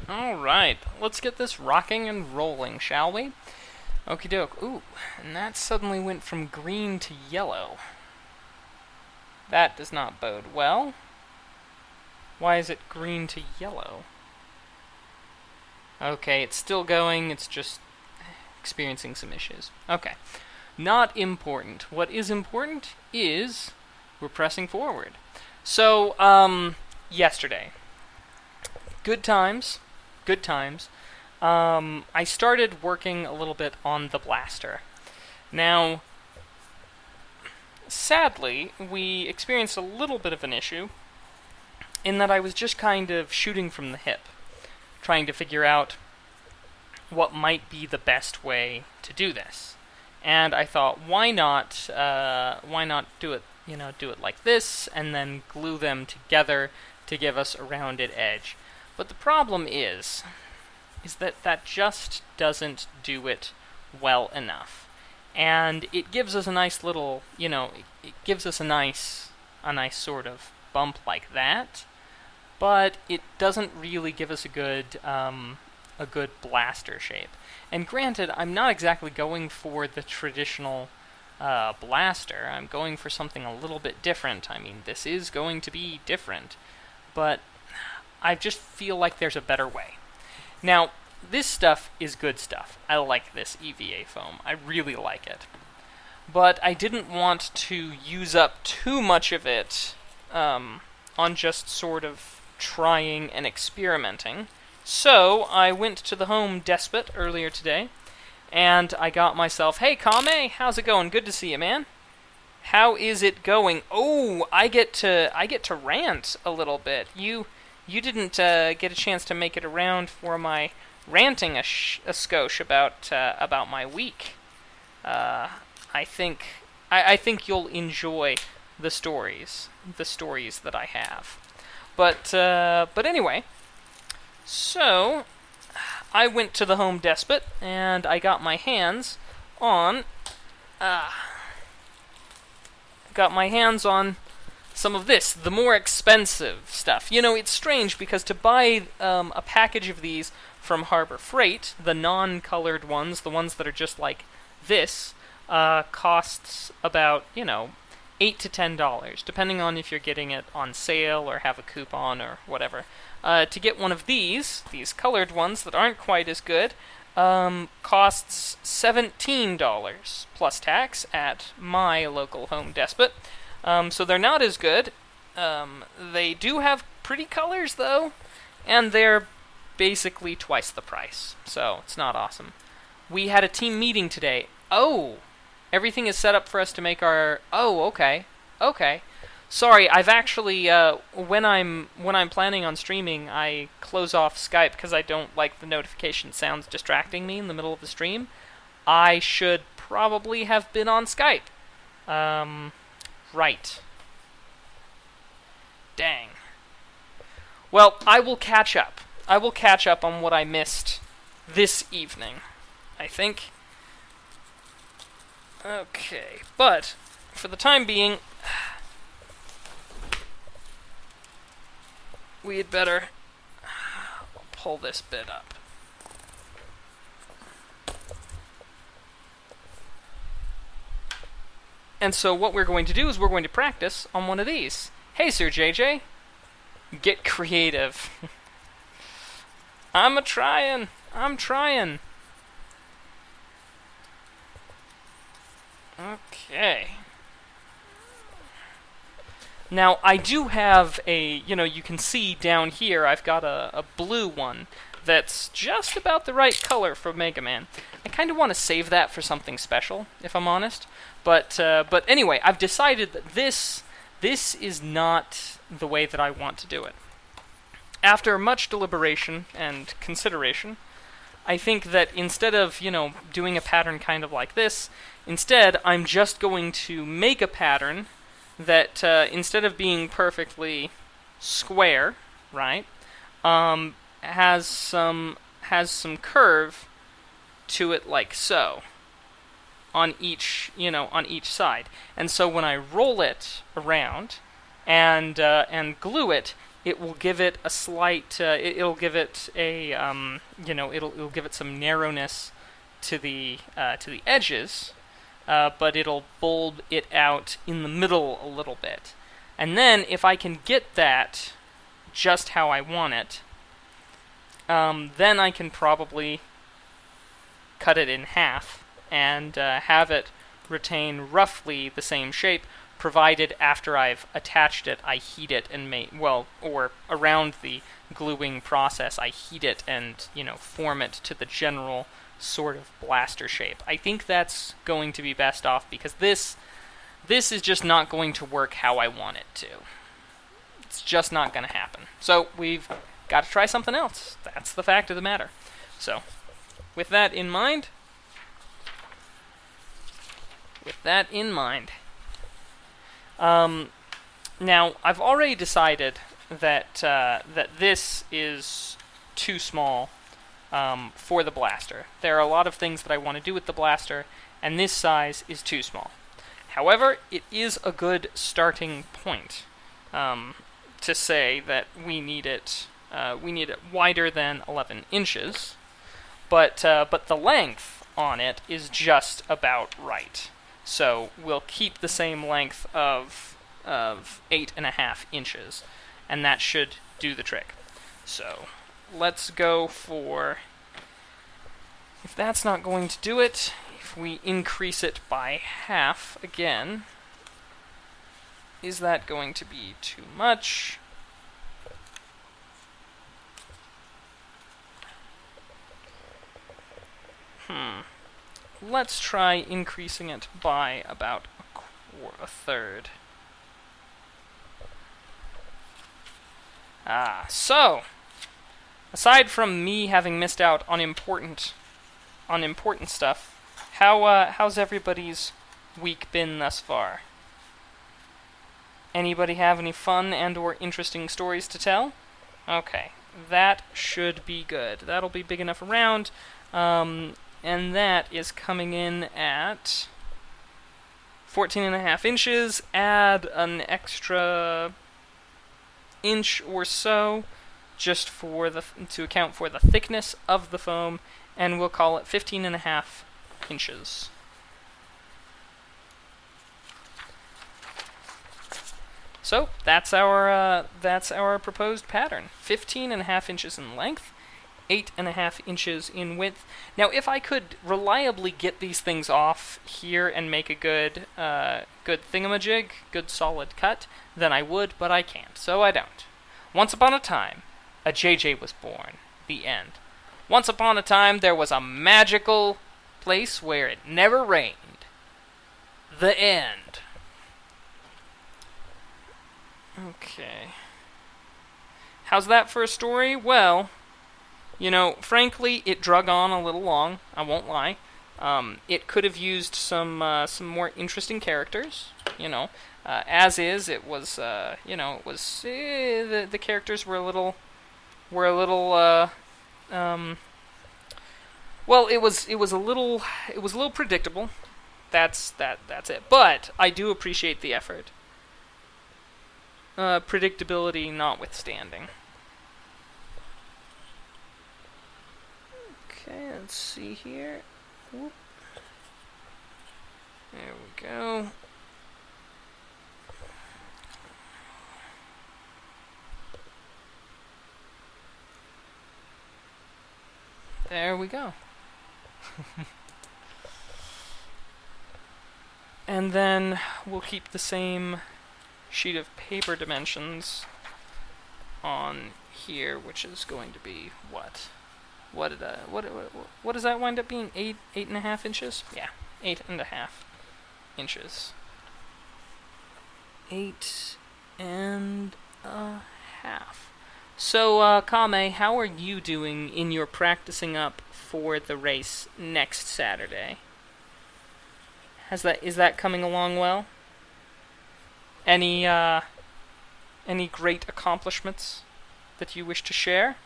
Alright, let's get this rocking and rolling, shall we? Okie doke. Ooh, and that suddenly went from green to yellow. That does not bode well. Why is it green to yellow? Okay, it's still going, it's just experiencing some issues. Okay. Not important. What is important is we're pressing forward. So, yesterday. Good times. Good times. I started working a little bit on the blaster. Now, sadly, we experienced a little bit of an issue in that I was just kind of shooting from the hip, trying to figure out what might be the best way to do this. And I thought, why not do it, do it like this, and then glue them together to give us a rounded edge. But the problem is that just doesn't do it well enough. And it gives us a nice little, it gives us a nice sort of bump like that, but it doesn't really give us a good blaster shape. And granted, I'm not exactly going for the traditional blaster. I'm going for something a little bit different. I mean, this is going to be different, but I just feel like there's a better way. Now, this stuff is good stuff. I like this EVA foam. I really like it. But I didn't want to use up too much of it on just sort of trying and experimenting. So I went to the Home Depot earlier today, and I got myself, hey Kame, how's it going? Good to see you, man. How is it going? Oh, I get to rant a little bit. You didn't get a chance to make it around for my ranting a skosh about my week. I think you'll enjoy the stories that I have. But anyway. So, I went to the Home Depot, and I got my hands on some of this, the more expensive stuff. It's strange, because to buy a package of these from Harbor Freight, the non-colored ones, the ones that are just like this, costs about, $8 to $10, depending on if you're getting it on sale or have a coupon or whatever. To get one of these colored ones that aren't quite as good, costs $17 plus tax at my local Home Depot. So they're not as good. They do have pretty colors, though, and they're basically twice the price, so it's not awesome. We had a team meeting today. Oh! Everything is set up for us to make our... Oh, okay. Sorry, I've actually, when I'm planning on streaming, I close off Skype because I don't like the notification sounds distracting me in the middle of the stream. I should probably have been on Skype. Right. Dang. Well, I will catch up. I will catch up on what I missed this evening, I think. Okay, but for the time being, we had better pull this bit up. And so what we're going to do is we're going to practice on one of these. Hey, Sir JJ. Get creative. I'm trying. Okay. Now, I do have a, you can see down here, I've got a blue one that's just about the right color for Mega Man. I kind of want to save that for something special, if I'm honest. But anyway, I've decided that this is not the way that I want to do it. After much deliberation and consideration, I think that instead of, doing a pattern kind of like this, instead I'm just going to make a pattern that instead of being perfectly square, right, has some curve to it like so on each side. And so when I roll it around and glue it, it will give it a slight, it'll give it a, it'll give it some narrowness to the edges, but it'll bulb it out in the middle a little bit. And then, if I can get that just how I want it, then I can probably cut it in half and have it retain roughly the same shape, provided after I've attached it, I heat it and or around the gluing process, I heat it and, form it to the general sort of blaster shape. I think that's going to be best off, because this is just not going to work how I want it to. It's just not going to happen. So we've got to try something else. That's the fact of the matter. So, with that in mind, now I've already decided that this is too small for the blaster. There are a lot of things that I want to do with the blaster, and this size is too small. However, it is a good starting point to say that we need it wider than 11 inches, but the length on it is just about right. So we'll keep the same length of 8.5 inches, and that should do the trick. So let's go for, if that's not going to do it, if we increase it by half again, is that going to be too much? Let's try increasing it by about a third. So, aside from me having missed out on important stuff, how's everybody's week been thus far? Anybody have any fun and or interesting stories to tell? Okay, that should be good. That'll be big enough around. And that is coming in at 14.5 inches. Add an extra inch or so just to account for the thickness of the foam, and we'll call it 15.5 inches. So that's our proposed pattern. 15.5 inches in length, 8.5 inches in width. Now, if I could reliably get these things off here and make a good thingamajig, good solid cut, then I would, but I can't, so I don't. Once upon a time, a JJ was born. The end. Once upon a time, there was a magical place where it never rained. The end. Okay. How's that for a story? Well, frankly, it drug on a little long, I won't lie. It could have used some more interesting characters, as is, it was, the characters were a little, well, it was a little predictable. That's it. But I do appreciate the effort. Predictability notwithstanding. Okay, let's see here. Whoop. There we go. There we go. And then we'll keep the same sheet of paper dimensions on here, which is going to be what? What does that wind up being? 8.5 inches? Yeah, 8.5 inches. 8.5. So, Kame, how are you doing in your practicing up for the race next Saturday? Is that coming along well? Any great accomplishments that you wish to share?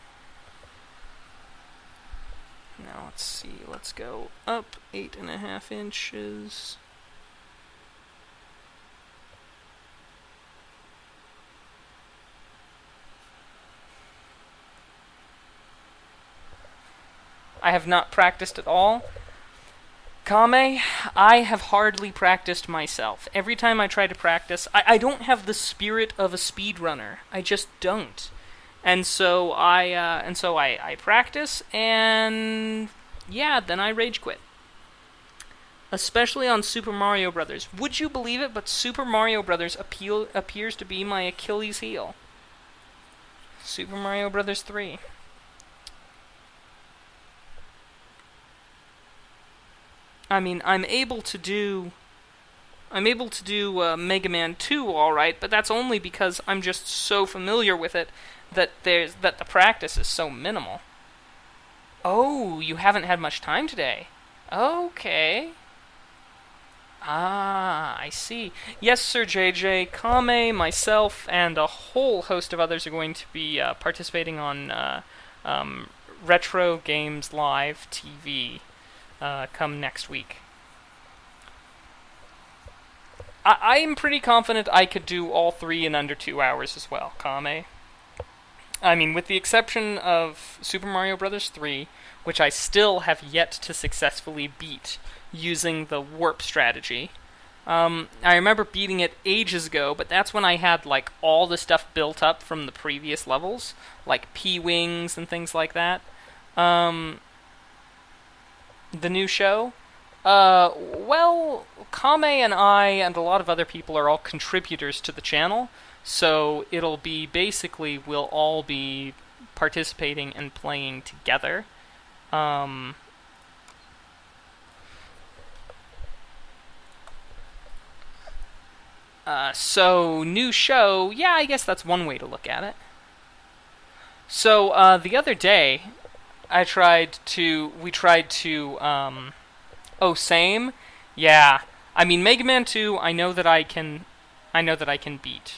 Now let's see. Let's go up 8.5 inches. I have not practiced at all. Kame, I have hardly practiced myself. Every time I try to practice, I don't have the spirit of a speedrunner. I just don't. And so I practice, and yeah, then I rage quit. Especially on Super Mario Brothers. Would you believe it, but Super Mario Brothers appears to be my Achilles heel. Super Mario Brothers 3. I mean, I'm able to do Mega Man 2 all right, but that's only because I'm just so familiar with it that the practice is so minimal. Oh, you haven't had much time today. Okay. Ah, I see. Yes, Sir JJ, Kame, myself, and a whole host of others are going to be participating on Retro Games Live TV. Come next week. I am pretty confident I could do all three in under 2 hours as well, Kame. I mean, with the exception of Super Mario Bros. 3, which I still have yet to successfully beat using the warp strategy. I remember beating it ages ago, but that's when I had, like, all the stuff built up from the previous levels, like P-Wings and things like that. The new show? Well, Kame and I and a lot of other people are all contributors to the channel, so it'll be basically we'll all be participating and playing together. So, new show, yeah, I guess that's one way to look at it. So, the other day, we tried to, oh, same? Yeah. I mean, Mega Man 2, I know that I can beat.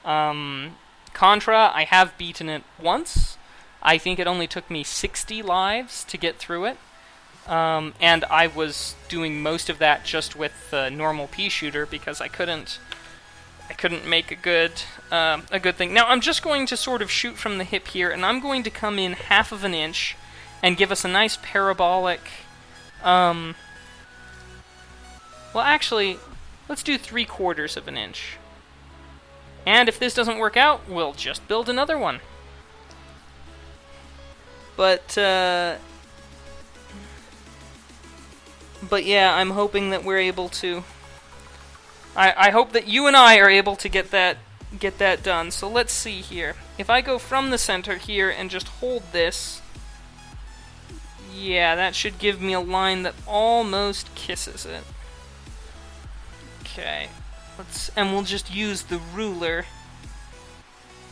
Contra, I have beaten it once. I think it only took me 60 lives to get through it. And I was doing most of that just with the normal pea shooter because I couldn't make a good thing. Now, I'm just going to sort of shoot from the hip here, and I'm going to come in 1/2 of an inch and give us a nice parabolic, well, actually, let's do 3/4 of an inch. And if this doesn't work out, we'll just build another one. But yeah, I'm hoping that we're able to... I hope that you and I are able to get that done. So let's see here. If I go from the center here and just hold this... Yeah, that should give me a line that almost kisses it. Okay. And we'll just use the ruler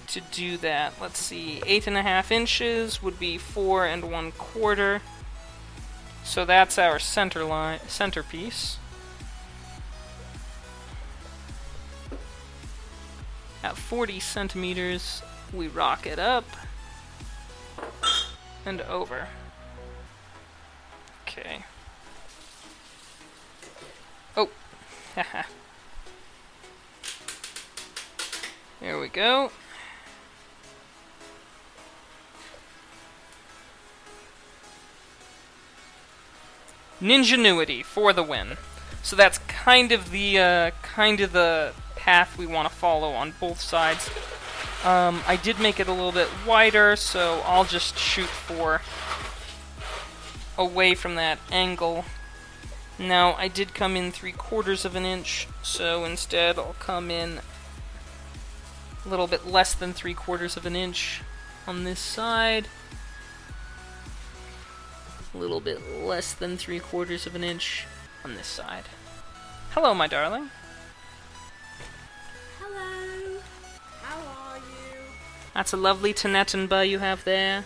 to do that. Let's see. 8.5 inches would be 4 1/4. So that's our centerpiece. At 40 centimeters, we rock it up and over. Okay. Oh, haha. There we go. Ninjanuity for the win. So that's kind of the path we want to follow on both sides. I did make it a little bit wider, so I'll just shoot for away from that angle. Now, I did come in 3/4 of an inch, so instead I'll come in a little bit less than 3/4 of an inch on this side. A little bit less than 3/4 of an inch on this side. Hello, my darling. Hello. How are you? That's a lovely Tenetenba you have there.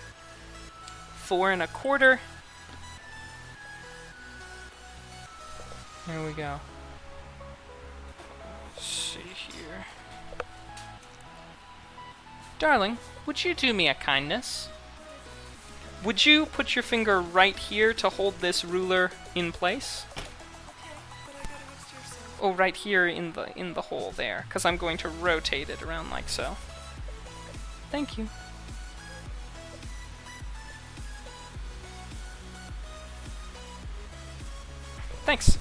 4 1/4. There we go. Let's see here. Darling, would you do me a kindness? Would you put your finger right here to hold this ruler in place? Okay, but I gotta go steer some. Oh, right here in the hole there, because I'm going to rotate it around like so. Thank you. Thanks.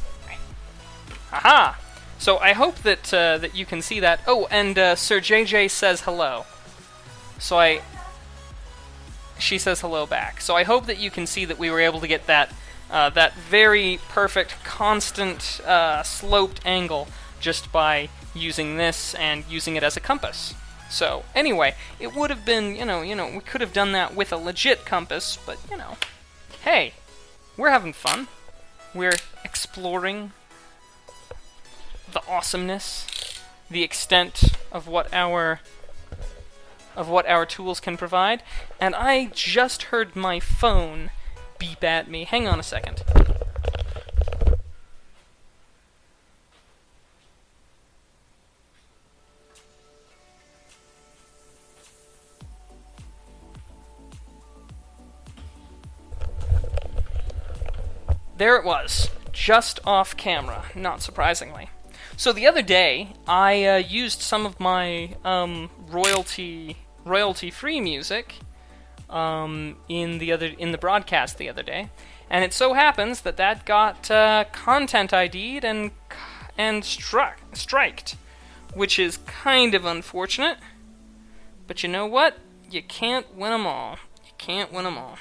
Haha! So I hope that that you can see that. Oh, and Sir JJ says hello. So she says hello back. So I hope that you can see that we were able to get that that very perfect, constant, sloped angle just by using this and using it as a compass. So anyway, it would have been, we could have done that with a legit compass, but hey, we're having fun. We're exploring the awesomeness, the extent of what our tools can provide, and I just heard my phone beep at me. Hang on a second. There it was, just off camera, not surprisingly. So the other day, I used some of my royalty-free music in the broadcast the other day, and it so happens that got content ID'd and striked, which is kind of unfortunate. But you know what? You can't win 'em all. You can't win 'em all.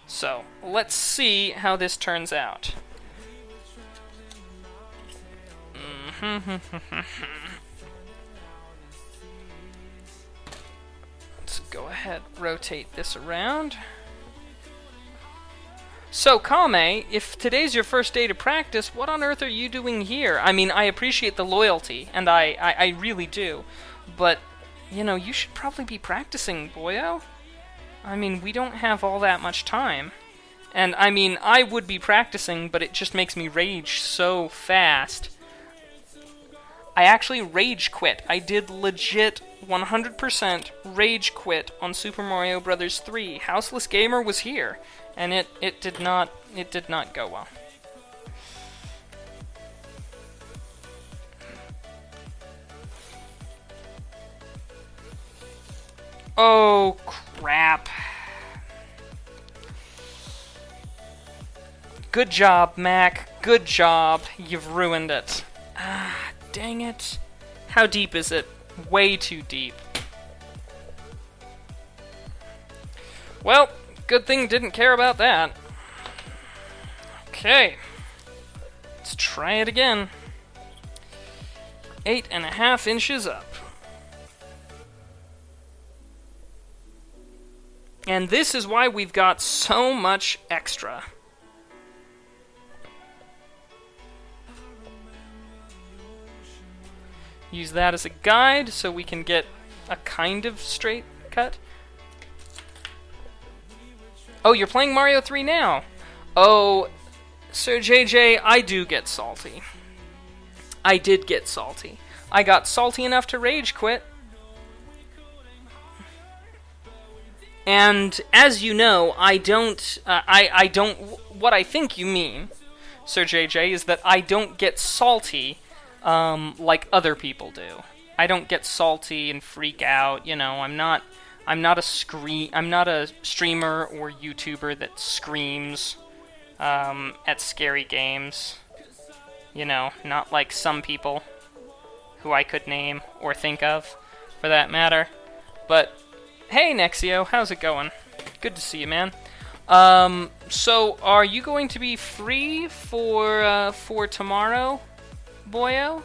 So let's see how this turns out. Let's go ahead, rotate this around. So, Kame, if today's your first day to practice, what on earth are you doing here? I mean, I appreciate the loyalty, and I really do. But, you should probably be practicing, boyo. I mean, we don't have all that much time. And, I mean, I would be practicing, but it just makes me rage so fast. I actually rage quit. I did legit 100% rage quit on Super Mario Bros. 3. Houseless Gamer was here, and it did not go well. Oh crap. Good job, Mac. Good job. You've ruined it. Dang it. How deep is it? Way too deep. Well, good thing didn't care about that. Okay. Let's try it again. 8.5 inches up. And this is why we've got so much extra. Use that as a guide so we can get a kind of straight cut. Oh, you're playing Mario 3 now. Oh, Sir JJ, I do get salty. I did get salty. I got salty enough to rage quit. And as you know, I don't, what I think you mean, Sir JJ, is that I don't get salty like other people do. I don't get salty and freak out. I'm not a streamer or YouTuber that screams at scary games. Not like some people who I could name or think of, for that matter. But hey, Nexio, how's it going? Good to see you, man. So are you going to be free for tomorrow? Boyo?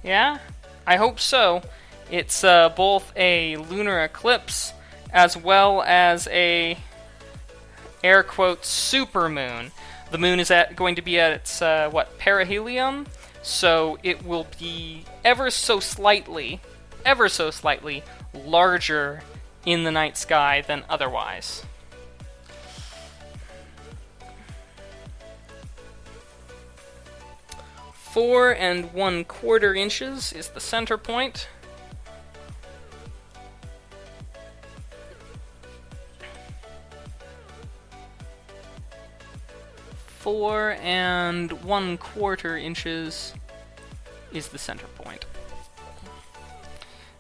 Yeah? I hope so. It's both a lunar eclipse as well as a air quote supermoon. The moon is going to be at its perihelion, so it will be ever so slightly larger in the night sky than otherwise. Four and 1/4 inches is the center point. Four and 1/4 inches is the center point.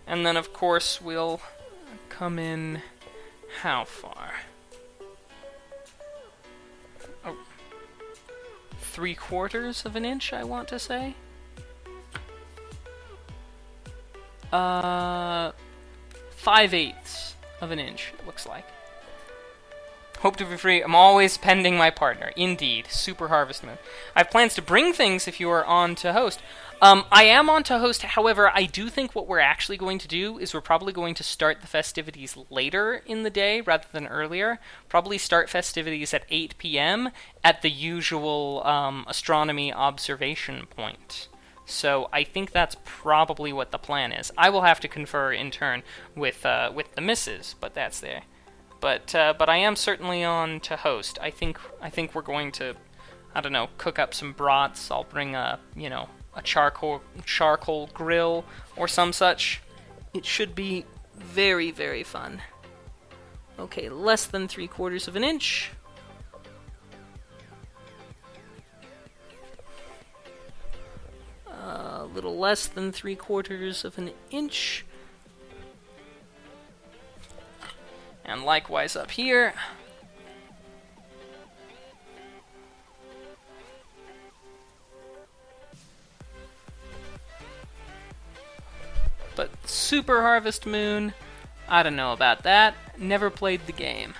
And then, of course, we'll come in how far? Oh. 3/4 of an inch, I want to say. 5/8 of an inch, it looks like. Hope to be free. I'm always pending my partner. Indeed. Super Harvest Moon. I have plans to bring things if you are on to host. I am on to host, however, I do think what we're actually going to do is we're probably going to start the festivities later in the day rather than earlier. Probably start festivities at 8 p.m. at the usual astronomy observation point. So I think that's probably what the plan is. I will have to confer in turn with the missus, but that's there. But I am certainly on to host. I think we're going to, I don't know, cook up some brats. I'll bring a charcoal grill or some such. It should be very, very fun. Okay, less than 3/4 of an inch. A little less than 3/4 of an inch. And likewise up here. But Super Harvest Moon, I don't know about that. Never played the game.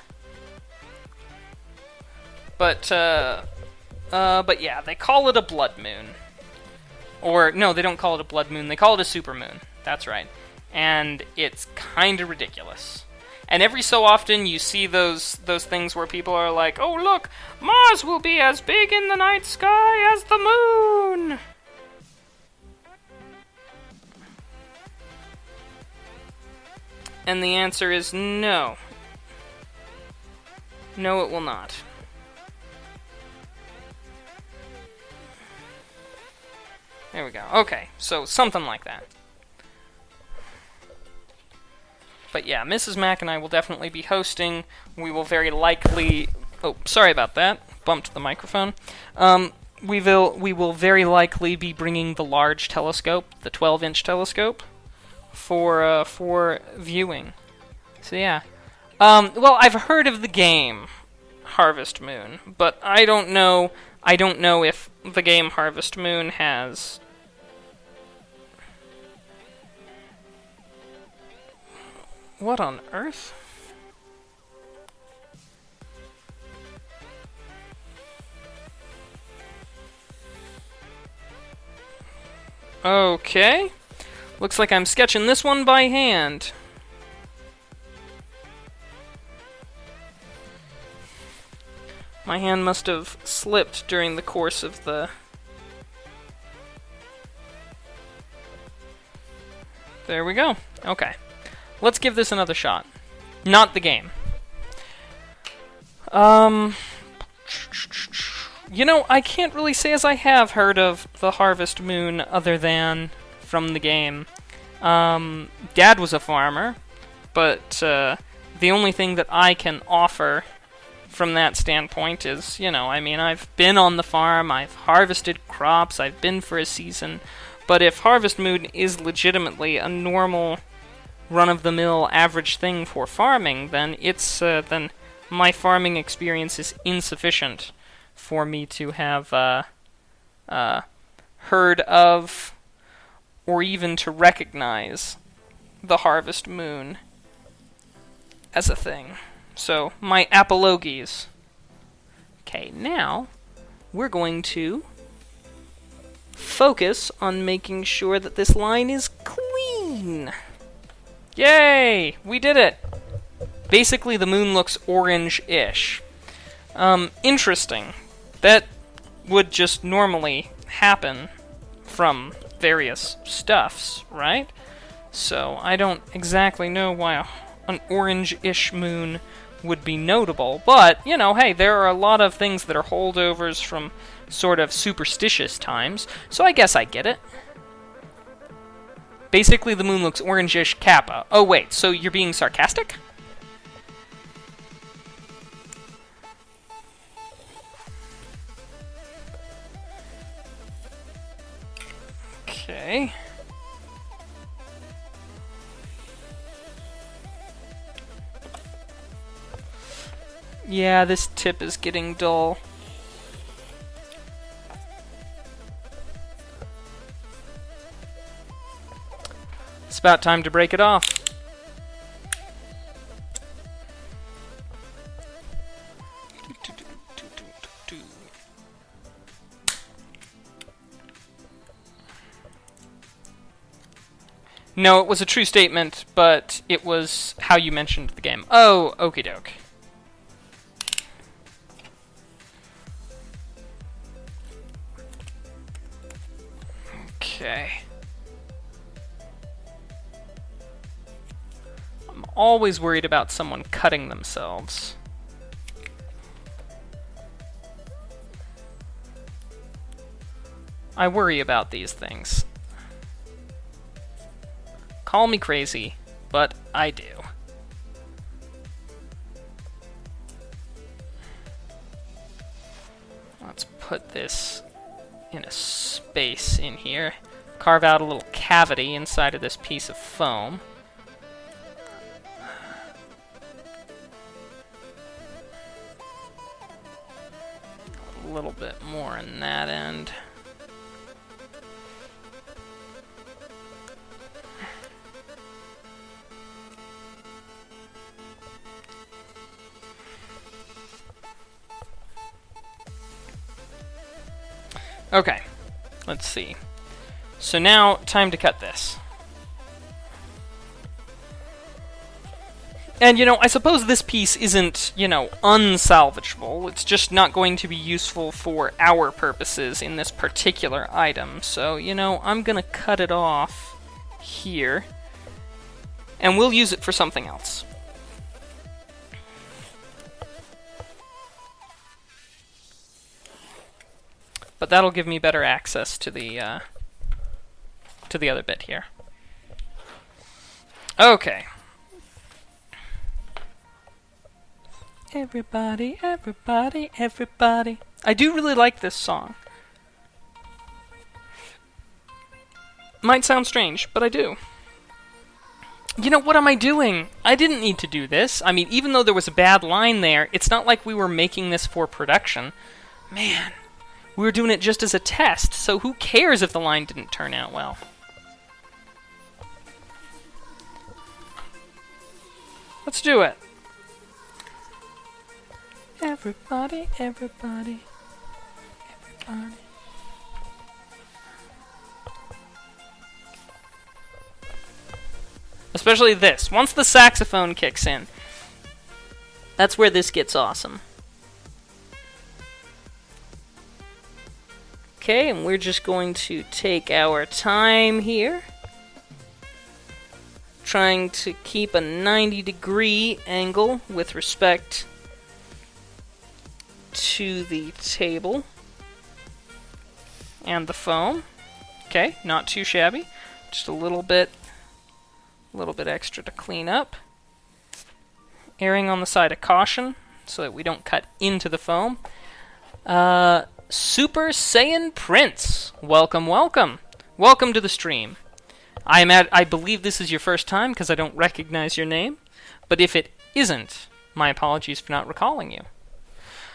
But yeah, they call it a blood moon. Or, no, they don't call it a blood moon, they call it a super moon. That's right. And it's kinda ridiculous. And every so often you see those things where people are like, oh look, Mars will be as big in the night sky as the moon! And the answer is no. No, it will not. There we go. Okay, so something like that. But yeah, Mrs. Mac and I will definitely be hosting. We will very likely... Oh, sorry about that. Bumped the microphone. We will very likely be bringing the large telescope, the 12-inch telescope, for viewing. So yeah. Well, I've heard of the game Harvest Moon, but I don't know if the game Harvest Moon has... What on earth? Okay. Looks like I'm sketching this one by hand. My hand must have slipped during the course of the... There we go. Okay. Let's give this another shot. Not the game. You know, I can't really say as I have heard of the Harvest Moon other than from the game. Dad was a farmer, but the only thing that I can offer from that standpoint is, you know, I mean, I've been on the farm, I've harvested crops, I've been for a season, but if Harvest Moon is legitimately a normal, run-of-the-mill average thing for farming, then then my farming experience is insufficient for me to have heard of or even to recognize the Harvest Moon as a thing. So, my apologies. Okay, now we're going to focus on making sure that this line is clean. Yay! We did it! Basically, the moon looks orange-ish. Interesting. That would just normally happen from various stuffs, right? So, I don't exactly know why an orange-ish moon would be notable, but, you know, hey, there are a lot of things that are holdovers from sort of superstitious times, so I guess I get it. Basically, the moon looks orangish Kappa. Oh, wait, so you're being sarcastic? Okay. Yeah, this tip is getting dull. about time to break it off. No, it was a true statement, but it was how you mentioned the game. Oh, okie doke. Okay. I'm always worried about someone cutting themselves. I worry about these things. Call me crazy, but I do. Let's put this in a space in here. Carve out a little cavity inside of this piece of foam. A little bit more in that end. Okay, let's see. So now, time to cut this. And, I suppose this piece isn't, unsalvageable. It's just not going to be useful for our purposes in this particular item. So, I'm gonna cut it off here. And we'll use it for something else. But that'll give me better access to the other bit here. Okay. Everybody, everybody, everybody. I do really like this song. Might sound strange, but I do. What am I doing? I didn't need to do this. I mean, even though there was a bad line there, it's not like we were making this for production. Man. We were doing it just as a test, so who cares if the line didn't turn out well? Let's do it. Everybody, everybody, everybody. Especially this. Once the saxophone kicks in, that's where this gets awesome. Okay, and we're just going to take our time here, trying to keep a 90-degree angle with respect to the table and the foam. Okay, not too shabby. Just a little bit extra to clean up. Erring on the side of caution so that we don't cut into the foam. Super Saiyan Prince, welcome, welcome. Welcome to the stream. I believe this is your first time because I don't recognize your name, but if it isn't, my apologies for not recalling you.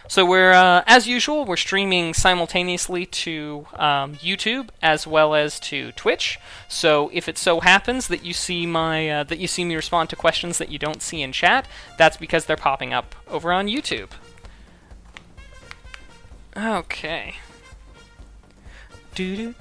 So we're, as usual, we're streaming simultaneously to YouTube as well as to Twitch. So if it so happens that you see me respond to questions that you don't see in chat, that's because they're popping up over on YouTube. Okay. Do.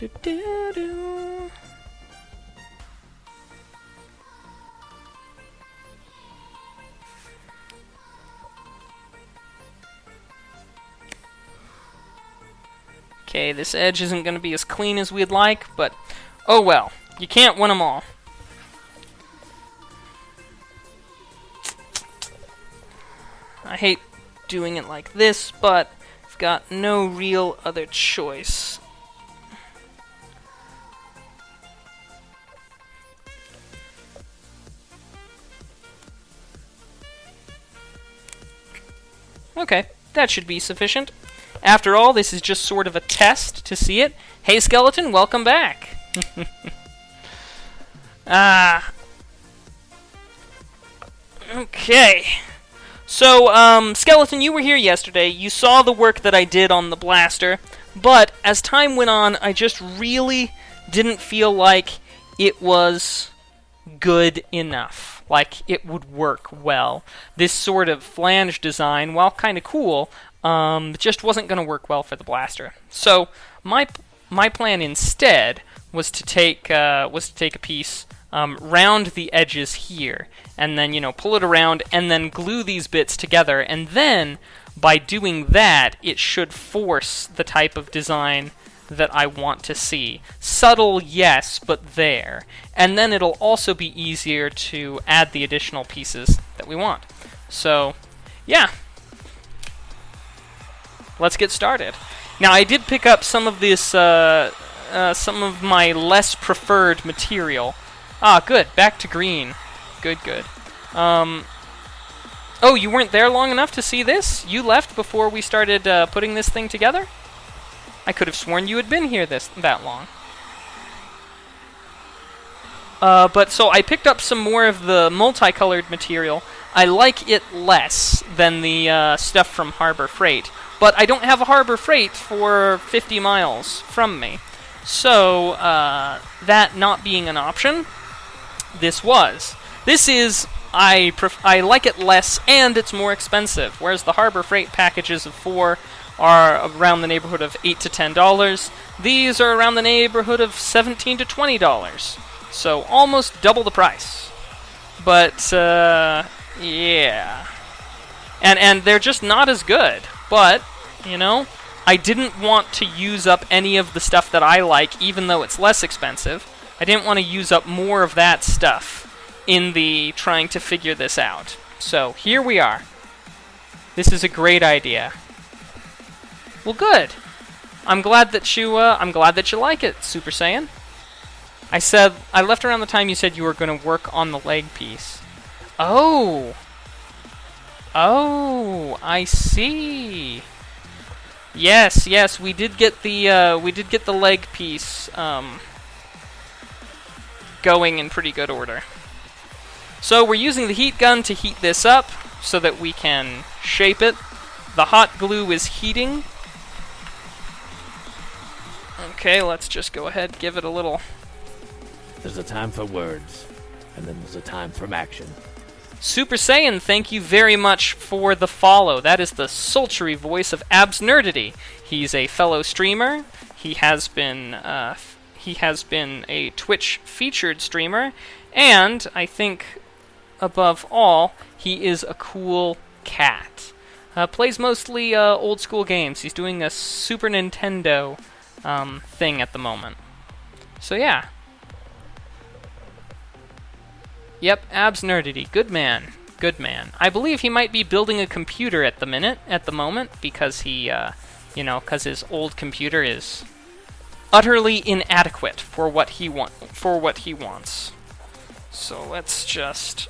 Okay, this edge isn't going to be as clean as we'd like, but oh well. You can't win them all. I hate doing it like this, but I've got no real other choice. Okay, that should be sufficient. After all, this is just sort of a test to see it. Hey, Skeleton, welcome back. Okay. So, Skeleton, you were here yesterday. You saw the work that I did on the blaster, but as time went on, I just really didn't feel like it was good enough. Like, it would work well. This sort of flange design, while kind of cool, just wasn't going to work well for the blaster. So my plan instead was to take a piece, round the edges here, and then pull it around, and then glue these bits together, and then by doing that, it should force the type of design that I want to see. Subtle, yes, but there. And then it'll also be easier to add the additional pieces that we want. So, yeah. Let's get started. Now, I did pick up some of this, some of my less preferred material. Ah, good. Back to green. Good, good. Oh, you weren't there long enough to see this? You left before we started putting this thing together? I could have sworn you had been here that long. But so I picked up some more of the multicolored material. I like it less than the stuff from Harbor Freight, but I don't have a Harbor Freight for 50 miles from me. So, that not being an option, this was. This is, I like it less, and it's more expensive, whereas the Harbor Freight packages of 4 are around the neighborhood of $8 to $10. These are around the neighborhood of $17 to $20. So almost double the price. But, yeah. And they're just not as good. But, I didn't want to use up any of the stuff that I like, even though it's less expensive. I didn't want to use up more of that stuff in the trying to figure this out. So, here we are. This is a great idea. Well, good. I'm glad that you like it, Super Saiyan. I left around the time you said you were going to work on the leg piece. Oh, I see. Yes, we did get the leg piece going in pretty good order. So we're using the heat gun to heat this up so that we can shape it. The hot glue is heating. Okay, let's just go ahead, give it a little... There's a time for words, and then there's a time for action. Super Saiyan, thank you very much for the follow. That is the sultry voice of Abs Nerdity. He's a fellow streamer. He has been a Twitch featured streamer, and I think above all, he is a cool cat. Plays mostly old school games. He's doing a Super Nintendo thing at the moment. So yeah. Yep, Abs Nerdity. Good man. Good man. I believe he might be building a computer at the moment, because he, because his old computer is utterly inadequate for what he wants. So let's just...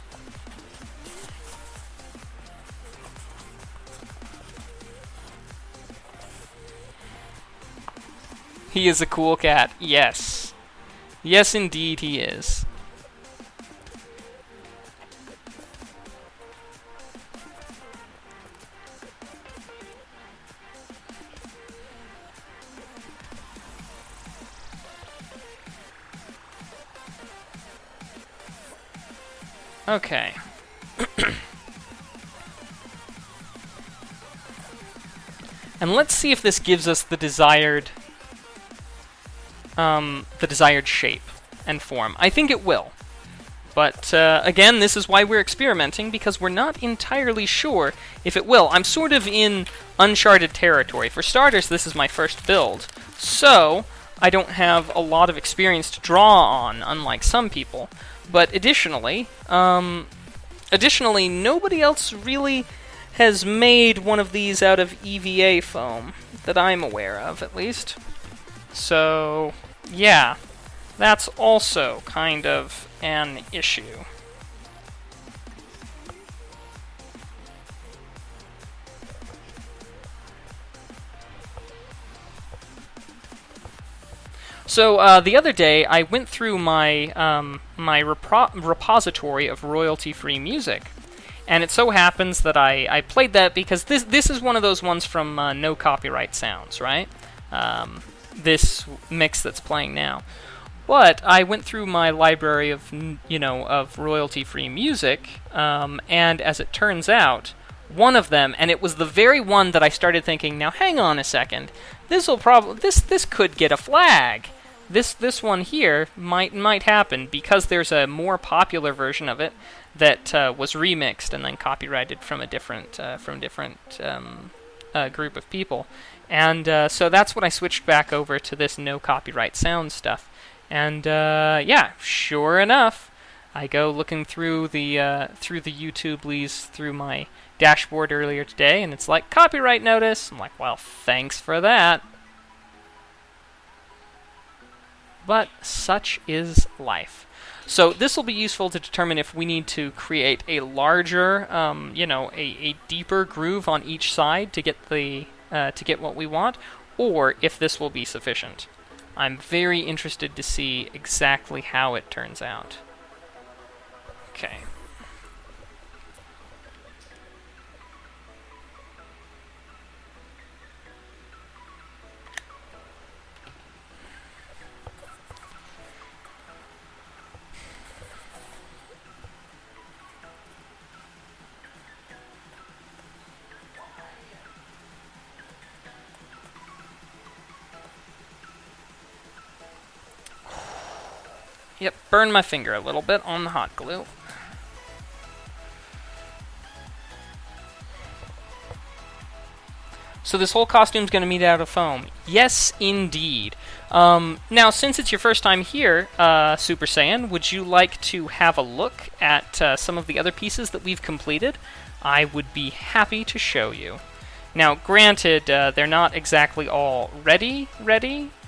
He is a cool cat. Yes. Yes, indeed he is. Okay. And let's see if this gives us the desired shape and form. I think it will. But, again, this is why we're experimenting, because we're not entirely sure if it will. I'm sort of in uncharted territory. For starters, this is my first build, so I don't have a lot of experience to draw on, unlike some people. But additionally, nobody else really has made one of these out of EVA foam, that I'm aware of, at least. So, yeah, that's also kind of an issue. So the other day, I went through my my repository of royalty-free music, and it so happens that I played that because this is one of those ones from No Copyright Sounds, right? This mix that's playing now. But I went through my library of, of royalty-free music, and as it turns out, one of them, and it was the very one that I started thinking, now hang on a second, this could get a flag. This one here might happen because there's a more popular version of it that was remixed and then copyrighted from a different group of people, and so that's when I switched back over to this no copyright sound stuff. And yeah, sure enough, I go looking through the YouTube-lies through my dashboard earlier today, and it's like, copyright notice. I'm like, well, thanks for that. But such is life. So this will be useful to determine if we need to create a larger, a deeper groove on each side to get what we want, or if this will be sufficient. I'm very interested to see exactly how it turns out. Okay. Yep, burn my finger a little bit on the hot glue. So this whole costume's going to be made out of foam. Yes, indeed. Now, since it's your first time here, Super Saiyan, would you like to have a look at some of the other pieces that we've completed? I would be happy to show you. Now, granted, they're not exactly all ready.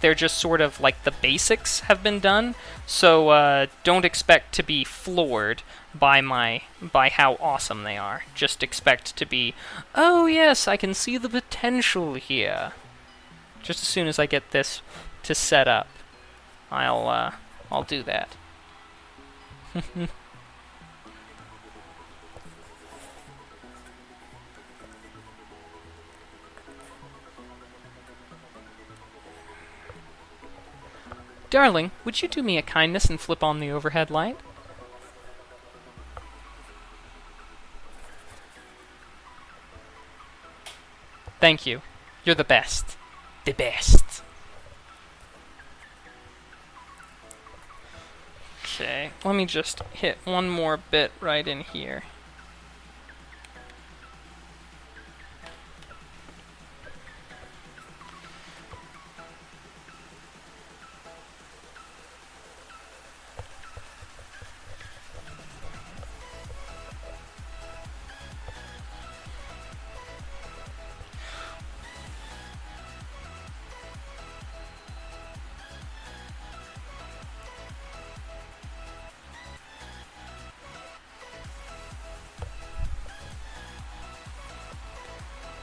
They're just sort of like the basics have been done, so don't expect to be floored by how awesome they are. Just expect to be, oh yes, I can see the potential here. Just as soon as I get this to set up, I'll do that. Darling, would you do me a kindness and flip on the overhead light? Thank you. You're the best. The best. Okay, let me just hit one more bit right in here.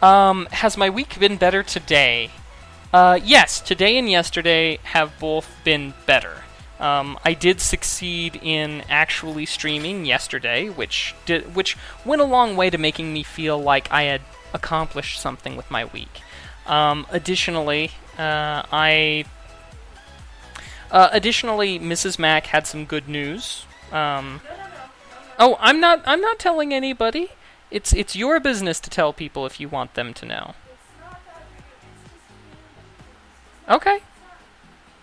Has my week been better today? Yes, today and yesterday have both been better. I did succeed in actually streaming yesterday, which went a long way to making me feel like I had accomplished something with my week. Additionally, Mrs. Mac had some good news. Oh, I'm not telling anybody. It's your business to tell people if you want them to know. Okay.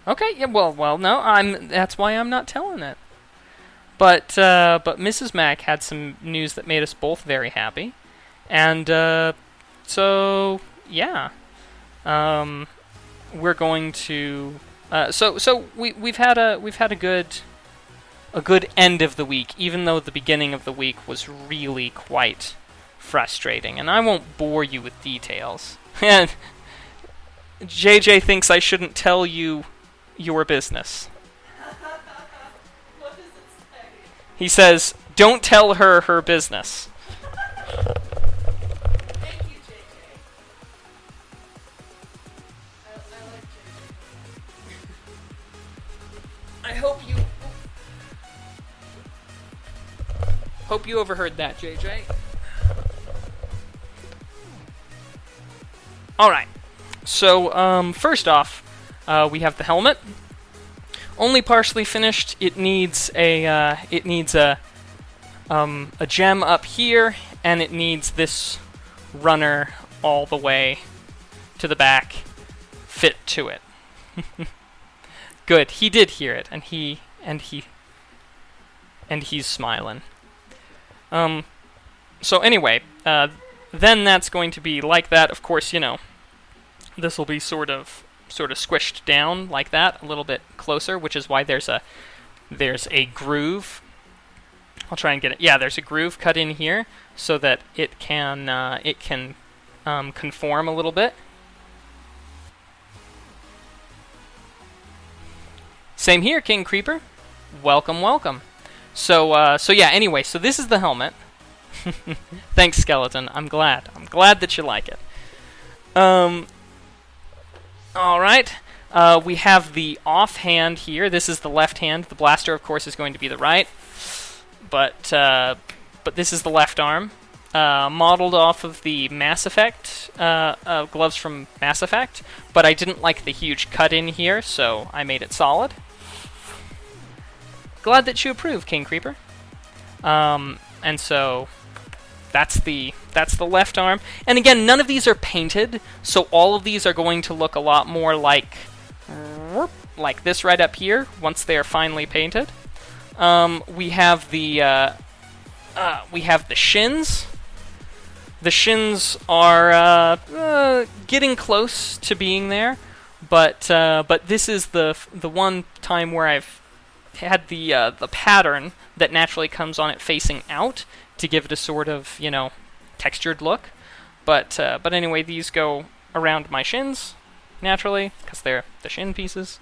Okay. Yeah. Well. No. That's why I'm not telling it. But Mrs. Mac had some news that made us both very happy, and so yeah. We're going to. We've had a good end of the week, even though the beginning of the week was really quite frustrating, and I won't bore you with details. And JJ thinks I shouldn't tell you your business. What does it say? He says, don't tell her her business. Thank you, JJ. I like JJ. I hope you overheard that, JJ. Alright, so first off, we have the helmet. only partially finished. It needs a gem up here, and it needs this runner all the way to the back, fit to it. Good. He did hear it, and he's smiling. So anyway, then that's going to be like that. Of course, this will be sort of squished down like that, a little bit closer, which is why there's a groove. I'll try and get it. Yeah, there's a groove cut in here so that it can conform a little bit. Same here, King Creeper. Welcome, welcome. So yeah. Anyway, so this is the helmet. Thanks, Skeleton. I'm glad that you like it. All right. We have the offhand here. This is the left hand. The blaster, of course, is going to be the right. But this is the left arm, modeled off of the Mass Effect gloves from Mass Effect. But I didn't like the huge cut in here, so I made it solid. Glad that you approve, King Creeper. And so that's the left arm. And again, none of these are painted, so all of these are going to look a lot more like this right up here once they are finally painted. We have the shins. The shins are getting close to being there, but this is the one time where I've had the pattern that naturally comes on it facing out to give it a sort of textured look. But anyway, these go around my shins naturally because they're the shin pieces.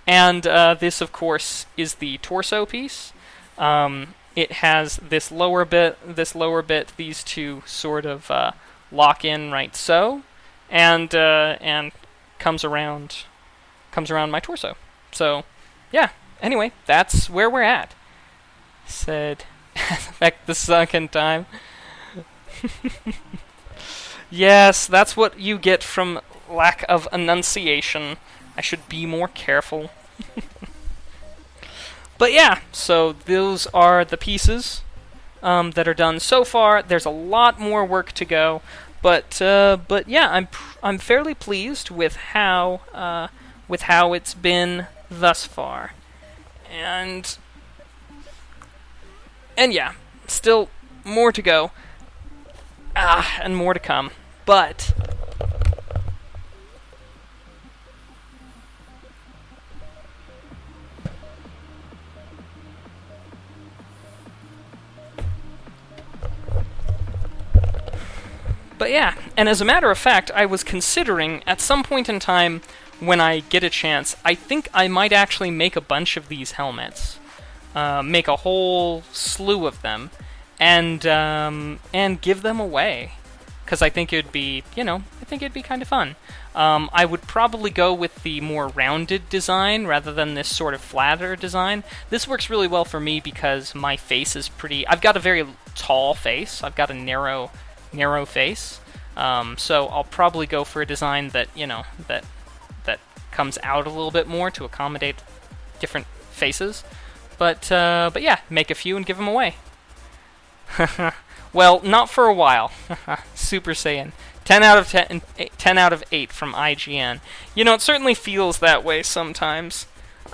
And this, of course, is the torso piece. It has this lower bit. These two sort of lock in right so, and comes around my torso. So, yeah. Anyway, that's where we're at. Said, back the second time. Yes, that's what you get from lack of enunciation. I should be more careful. But yeah, so those are the pieces that are done so far. There's a lot more work to go, but yeah, I'm fairly pleased with how it's been thus far, and yeah, still more to go, and more to come, but. But yeah, and as a matter of fact, I was considering, at some point in time, when I get a chance, I think I might actually make a bunch of these helmets. Make a whole slew of them, and give them away. Because I think it'd be, kind of fun. I would probably go with the more rounded design, rather than this sort of flatter design. This works really well for me because my face is I've got a very tall face. I've got a narrow face, so I'll probably go for a design that that comes out a little bit more to accommodate different faces. But yeah, make a few and give them away. Well, not for a while. Super Saiyan. 10 out of 10, 10 out of 8 from IGN. It certainly feels that way sometimes.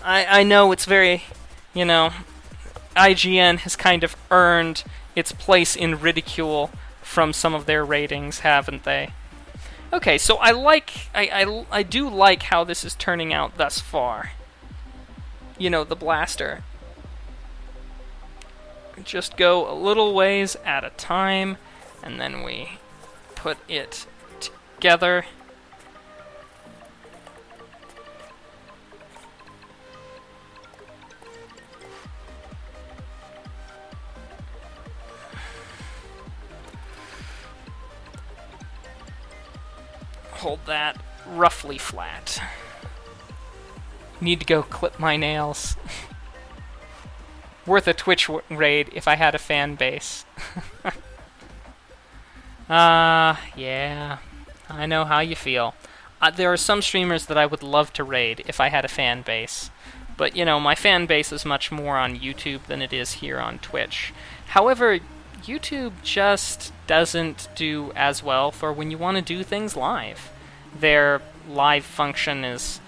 I know it's very, IGN has kind of earned its place in ridicule from some of their ratings, haven't they? Okay, so I do like how this is turning out thus far. The blaster. Just go a little ways at a time, and then we put it together. Hold that roughly flat. Need to go clip my nails. Worth a Twitch raid if I had a fan base. Yeah. I know how you feel. There are some streamers that I would love to raid if I had a fan base. But, my fan base is much more on YouTube than it is here on Twitch. However, YouTube just doesn't do as well for when you want to do things live. Their live function is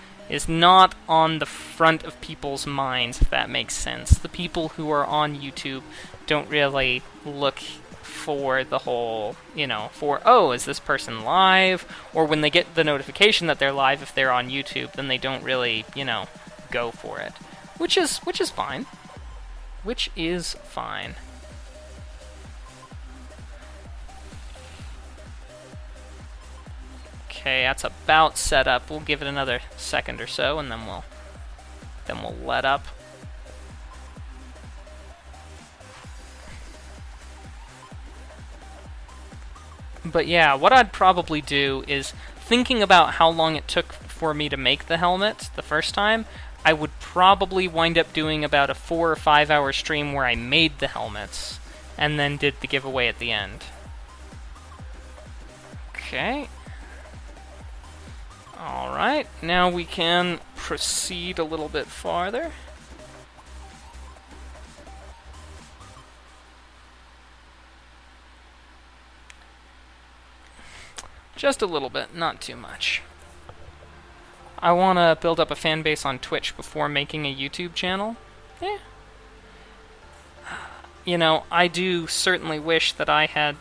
not on the front of people's minds, if that makes sense. The people who are on YouTube don't really look for the whole, oh, is this person live? Or when they get the notification that they're live, if they're on YouTube, then they don't really, go for it. Which is fine. Which is fine. Okay, that's about set up. We'll give it another second or so, and then we'll let up. But yeah, what I'd probably do is, thinking about how long it took for me to make the helmet the first time, I would probably wind up doing about a 4 or 5 hour stream where I made the helmets, and then did the giveaway at the end. Okay. Alright, now we can proceed a little bit farther. Just a little bit, not too much. I want to build up a fan base on Twitch before making a YouTube channel. Yeah. I do certainly wish that I had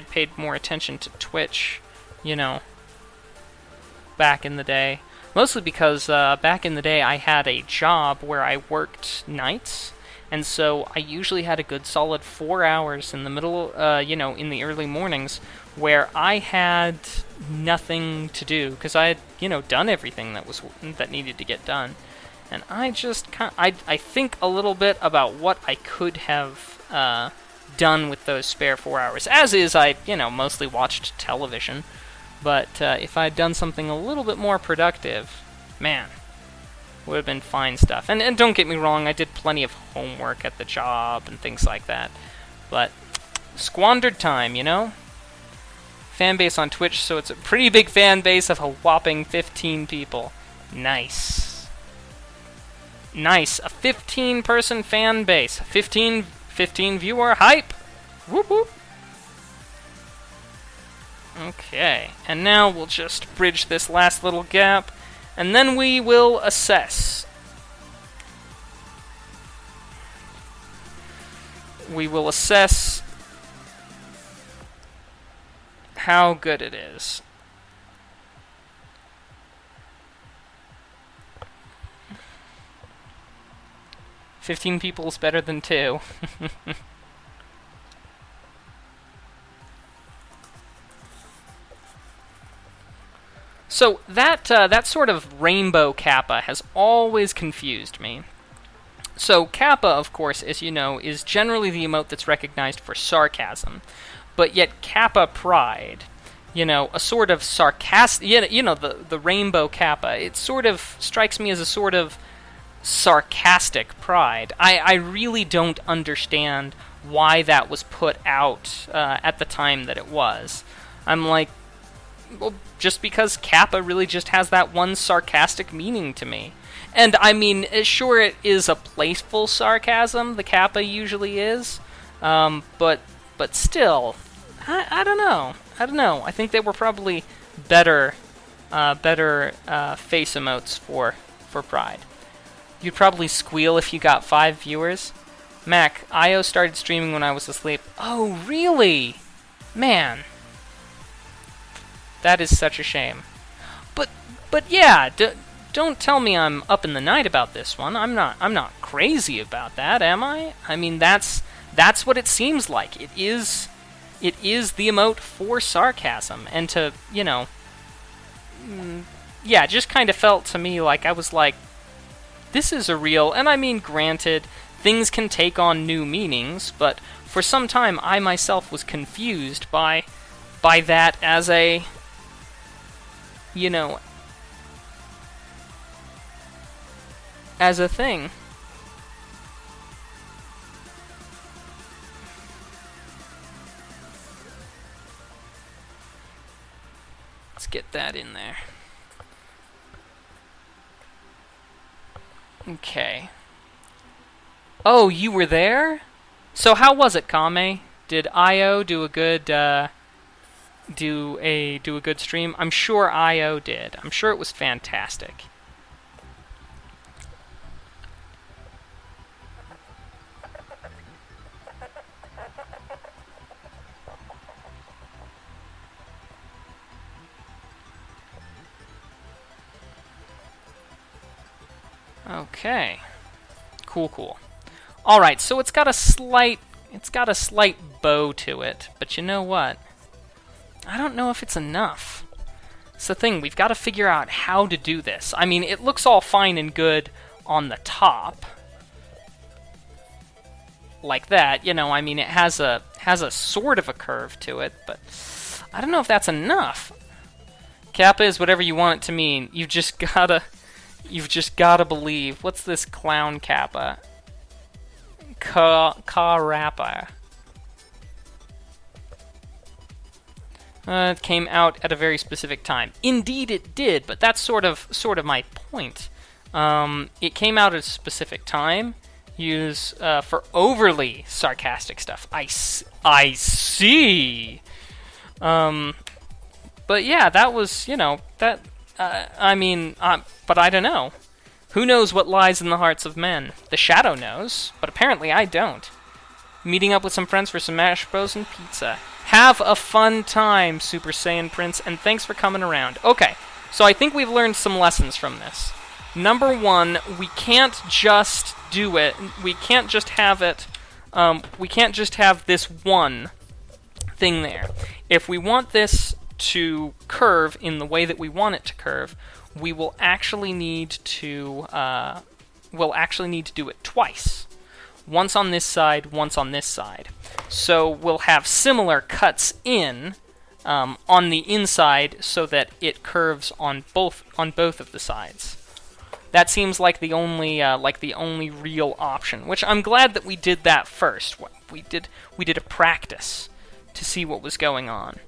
paid more attention to Twitch, back in the day. Mostly because back in the day I had a job where I worked nights, and so I usually had a good solid 4 hours in the middle, in the early mornings, where I had nothing to do, because I had, done everything that needed to get done. And I just I think a little bit about what I could have done with those spare 4 hours. As is, I, mostly watched television. But if I'd done something a little bit more productive, man, would have been fine stuff. And don't get me wrong, I did plenty of homework at the job and things like that. But squandered time, Fan base on Twitch, so it's a pretty big fan base of a whopping 15 people. Nice. Nice. A 15-person fan base. 15 viewer hype. Whoop whoop. Okay, and now we'll just bridge this last little gap, and then we will assess. We will assess how good it is. "15 people is better than 2. So that sort of rainbow kappa has always confused me. So kappa, of course, as you know, is generally the emote that's recognized for sarcasm. But yet kappa pride, a sort of sarcastic, the rainbow kappa, it sort of strikes me as a sort of sarcastic pride. I really don't understand why that was put out at the time that it was. I'm like, well, just because kappa really just has that one sarcastic meaning to me. And I mean, sure, it is a playful sarcasm, the kappa usually is, but still, I don't know. I think they were probably better face emotes for pride. You'd probably squeal if you got 5 viewers. Mac, IO started streaming when I was asleep. Oh, really? Man. That is such a shame. But yeah, don't tell me I'm up in the night about this one. I'm not crazy about that, am I? I mean, that's what it seems like. It is the emote for sarcasm, and to, yeah, it just kind of felt to me like I was like, this is a real, and I mean, granted, things can take on new meanings, but for some time I myself was confused by that as a, as a thing. Let's get that in there. Okay. Oh, you were there? So how was it, Kame? Did IO do a good do a good stream? I'm sure IO did. I'm sure it was fantastic. Okay. Cool. All right, so it's got a slight bow to it, but you know what? I don't know if it's enough. It's the thing, we've got to figure out how to do this. I mean, it looks all fine and good on the top. Like that, you know, I mean, it has a sort of a curve to it, but I don't know if that's enough. Kappa is whatever you want it to mean. You've just gotta believe. What's this clown Kappa? Ka-rappa. It came out at a very specific time. Indeed it did, but that's sort of my point. It came out at a specific time, used for overly sarcastic stuff. I see! But yeah, that was, you know, that, I mean, but I don't know. Who knows what lies in the hearts of men? The Shadow knows, but apparently I don't. Meeting up with some friends for some mashed bros and pizza. Have a fun time, Super Saiyan Prince, and thanks for coming around. Okay, so I think we've learned some lessons from this. Number one, we can't just do it. We can't just have it. We can't just have this one thing there. If we want this to curve in the way that we want it to curve, we will actually need to do it twice. Once on this side, once on this side. So we'll have similar cuts in on the inside so that it curves on both of the sides. That seems like the only real option, which I'm glad that we did that first. We did a practice to see what was going on.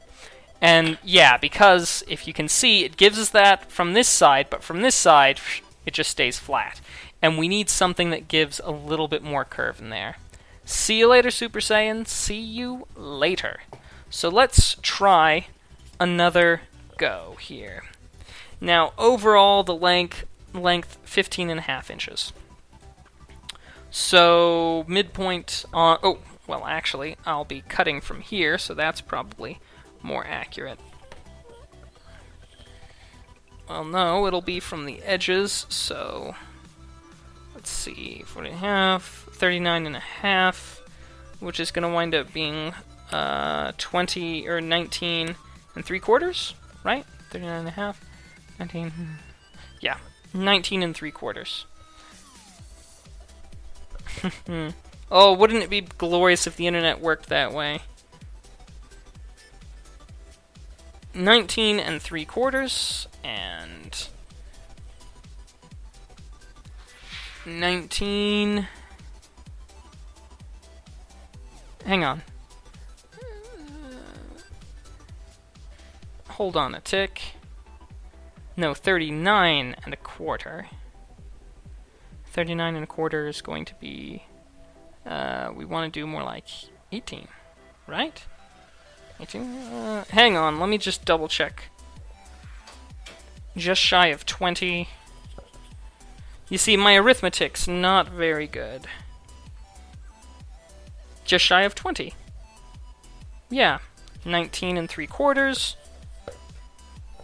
And yeah, because if you can see, it gives us that from this side, but from this side, it just stays flat. And we need something that gives a little bit more curve in there. See you later, Super Saiyan. See you later. So let's try another go here. Now, overall, the length 15.5 inches. So, midpoint on... Oh, well, actually, I'll be cutting from here, so that's probably more accurate. Well, no, it'll be from the edges, so... Let's see, 40.5, 39.5, which is going to wind up being 20 or 19 and 3/4, right? 39.5, 19, yeah, 19 and 3/4. Oh, wouldn't it be glorious if the internet worked that way? 19 and 3/4 and 19. Hang on. Hold on a tick. No, 39.25. 39.25 is going to be. We want to do more like 18, right? 18? Hang on, let me just double check. Just shy of 20. You see, my arithmetic's not very good. Just shy of 20. Yeah, 19 and 3/4.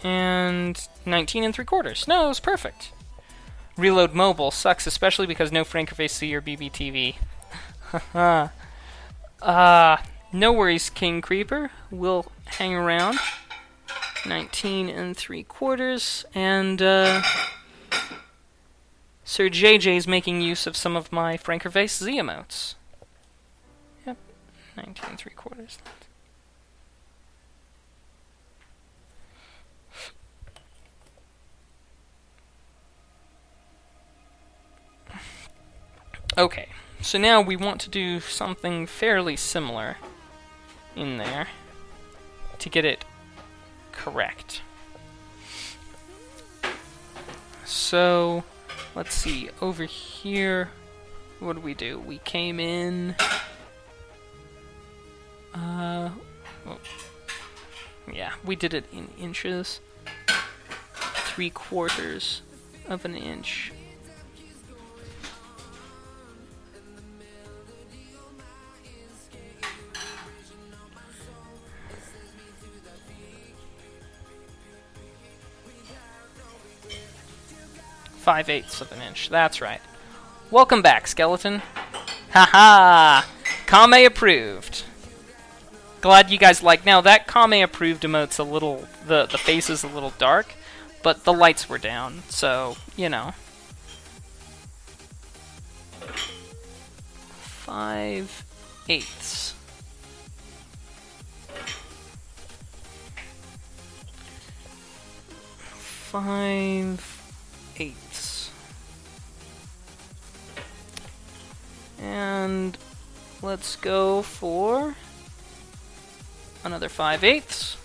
And 19 and 3/4. No, it was perfect. Reload Mobile sucks, especially because no Frankerface or BBTV. Haha. No worries, King Creeper. We'll hang around. 19 and 3/4, and Sir JJ's making use of some of my Frankerface Z emotes. Yep, 19 and 3/4. Okay, so now we want to do something fairly similar in there to get it correct. So Let's see, over here, what did we do? We came in... well, yeah, we did it in inches. 3/4 of an inch. Five-eighths of an inch. That's right. Welcome back, skeleton. Haha! Kame approved. Glad you guys like. Now that Kame approved emote's a little. The face is a little dark, but the lights were down, so you know. 5/8. Five-eighths. And let's go for another 5/8.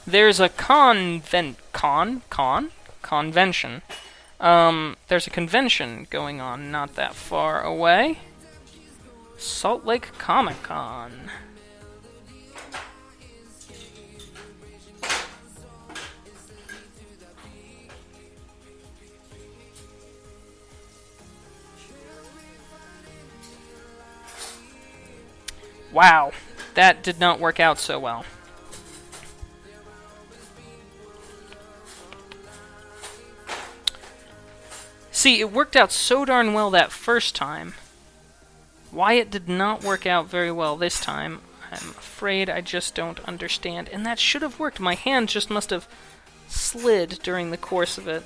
There's a convention. There's a convention going on not that far away. Salt Lake Comic Con. Wow, that did not work out so well. See, it worked out so darn well that first time. Why it did not work out very well this time, I'm afraid I just don't understand. And that should have worked. My hand just must have slid during the course of it.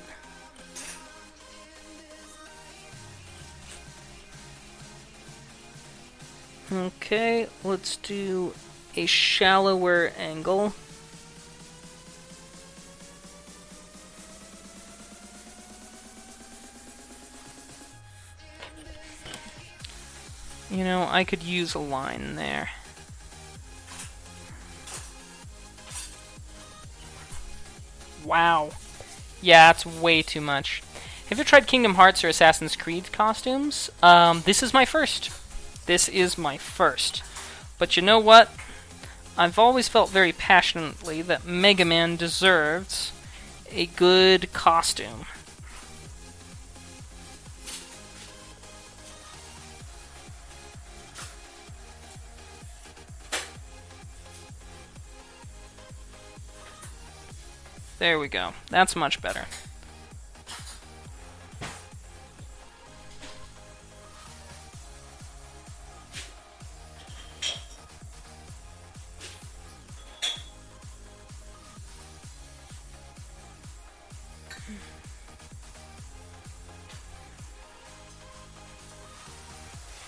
Okay, let's do a shallower angle. You know, I could use a line there. Wow. Yeah, that's way too much. Have you tried Kingdom Hearts or Assassin's Creed costumes? This is my first. This is my first. But you know what? I've always felt very passionately that Mega Man deserves a good costume. There we go. That's much better.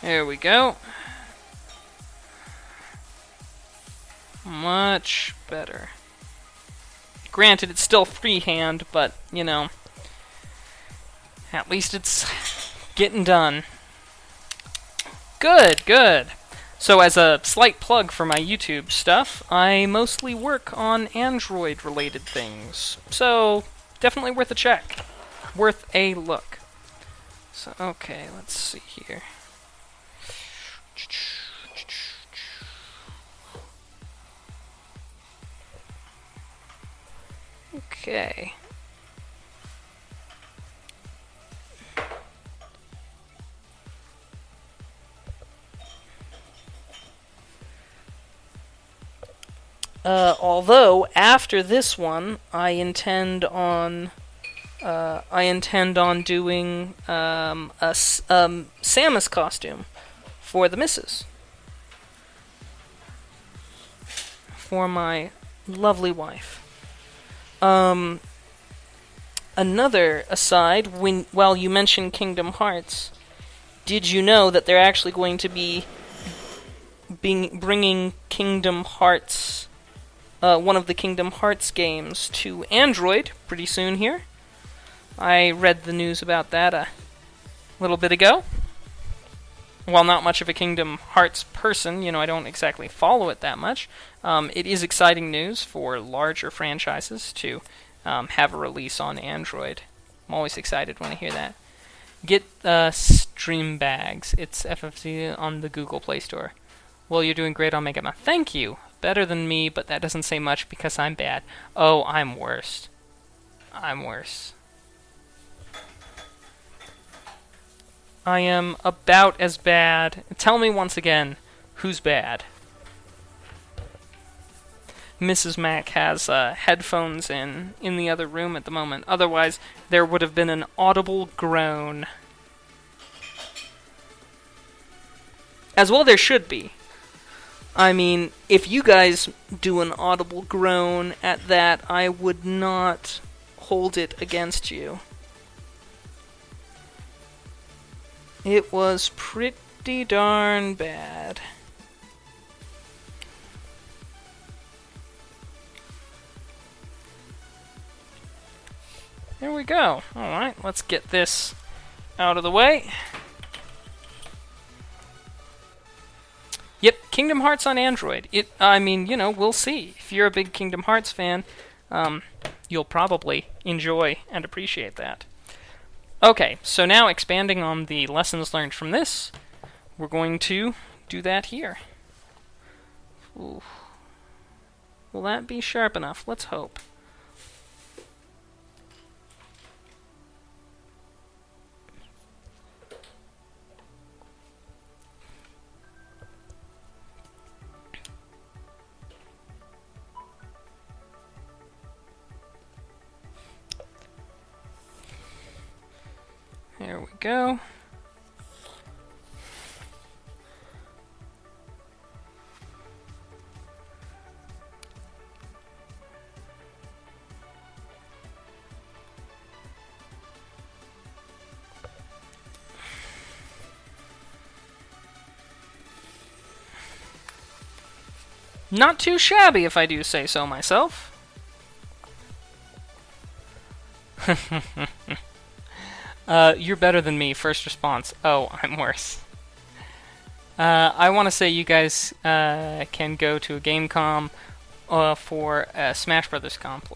There we go. Much better. Granted, it's still freehand, but, you know, at least it's getting done. Good, good. So as a slight plug for my YouTube stuff, I mostly work on Android-related things. So, definitely worth a check. Worth a look. So, okay, let's see here. Okay. Although after this one, I intend on doing a Samus costume for the missus, for my lovely wife. Another aside, while you mentioned Kingdom Hearts, did you know that they're actually going to be bringing Kingdom Hearts, one of the Kingdom Hearts games, to Android pretty soon here? I read the news about that a little bit ago. while not much of a Kingdom Hearts person, I don't exactly follow it that much, it is exciting news for larger franchises to have a release on Android. I'm always excited when I hear that. Get Stream Bags. It's FFC on the Google Play Store. Well, you're doing great on Mega Man. Thank you. Better than me, but that doesn't say much because I'm bad. Oh, I'm worse. I'm worse. I am about as bad. Tell me once again, who's bad? Mrs. Mac has headphones in the other room at the moment. Otherwise, there would have been an audible groan. As well there should be. I mean, if you guys do an audible groan at that, I would not hold it against you. It was pretty darn bad. There we go. Alright, let's get this out of the way. Yep, Kingdom Hearts on Android. We'll see. If you're a big Kingdom Hearts fan, you'll probably enjoy and appreciate that. Okay, so now expanding on the lessons learned from this, we're going to do that here. Ooh. Will that be sharp enough? Let's hope. There we go. Not too shabby, if I do say so myself. You're better than me, first response. Oh, I'm worse. I want to say you guys can go to a Gamecom for a Smash Brothers comp.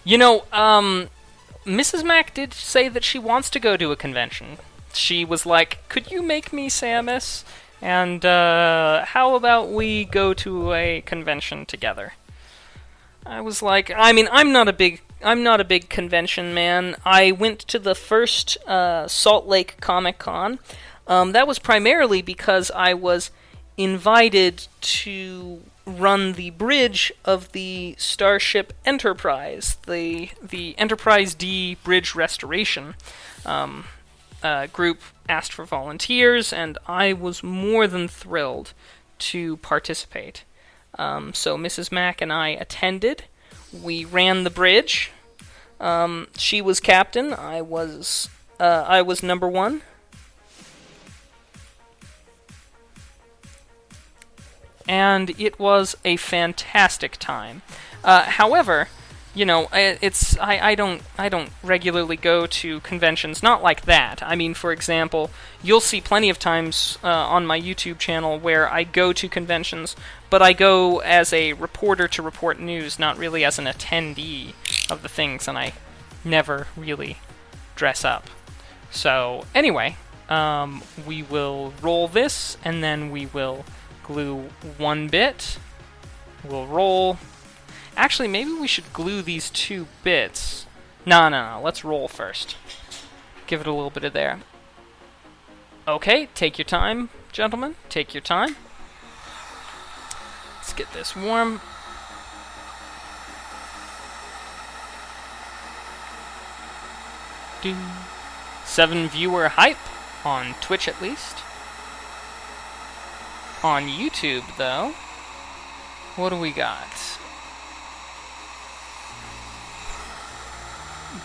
Mrs. Mac did say that she wants to go to a convention. She was like, could you make me Samus? And how about we go to a convention together? I was like, I'm not a big convention man. I went to the first Salt Lake Comic Con. That was primarily because I was invited to run the bridge of the Starship Enterprise, the Enterprise D bridge restoration. Group asked for volunteers, and I was more than thrilled to participate. So Mrs. Mac and I attended. We ran the bridge. She was captain. I was number one. And it was a fantastic time. However, I don't regularly go to conventions, not like that. I mean, for example, you'll see plenty of times on my YouTube channel where I go to conventions, but I go as a reporter to report news, not really as an attendee of the things, and I never really dress up. So, anyway, we will roll this, and then we will glue one bit. We'll roll. Actually, maybe we should glue these 2 bits. No. Let's roll first. Give it a little bit of there. Okay, take your time, gentlemen. Take your time. Let's get this warm. Do 7 viewer hype on Twitch at least. On YouTube, though, what do we got?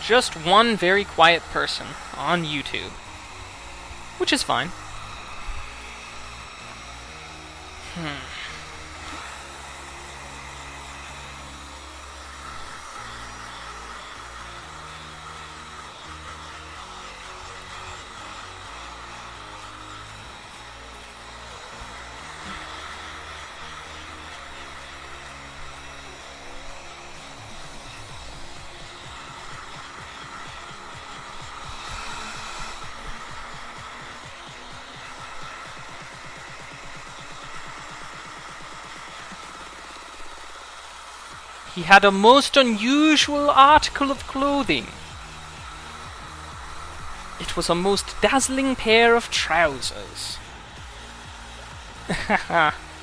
Just one very quiet person on YouTube, which is fine. He had a most unusual article of clothing. It was a most dazzling pair of trousers.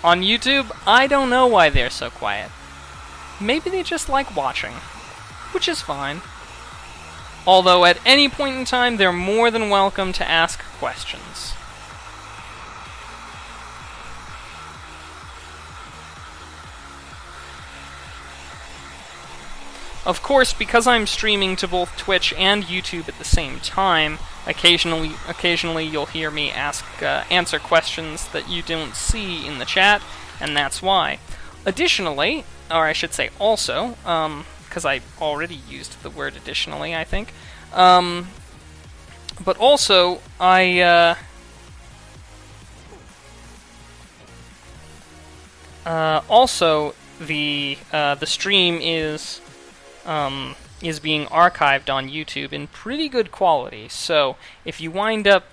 On YouTube, I don't know why they're so quiet. Maybe they just like watching, which is fine. Although at any point in time, they're more than welcome to ask questions. Of course, because I'm streaming to both Twitch and YouTube at the same time, occasionally you'll hear me answer questions that you don't see in the chat, and that's why. Additionally, or I should say also, because I already used the word additionally, I think, but also, also the stream is being archived on YouTube in pretty good quality. So if you wind up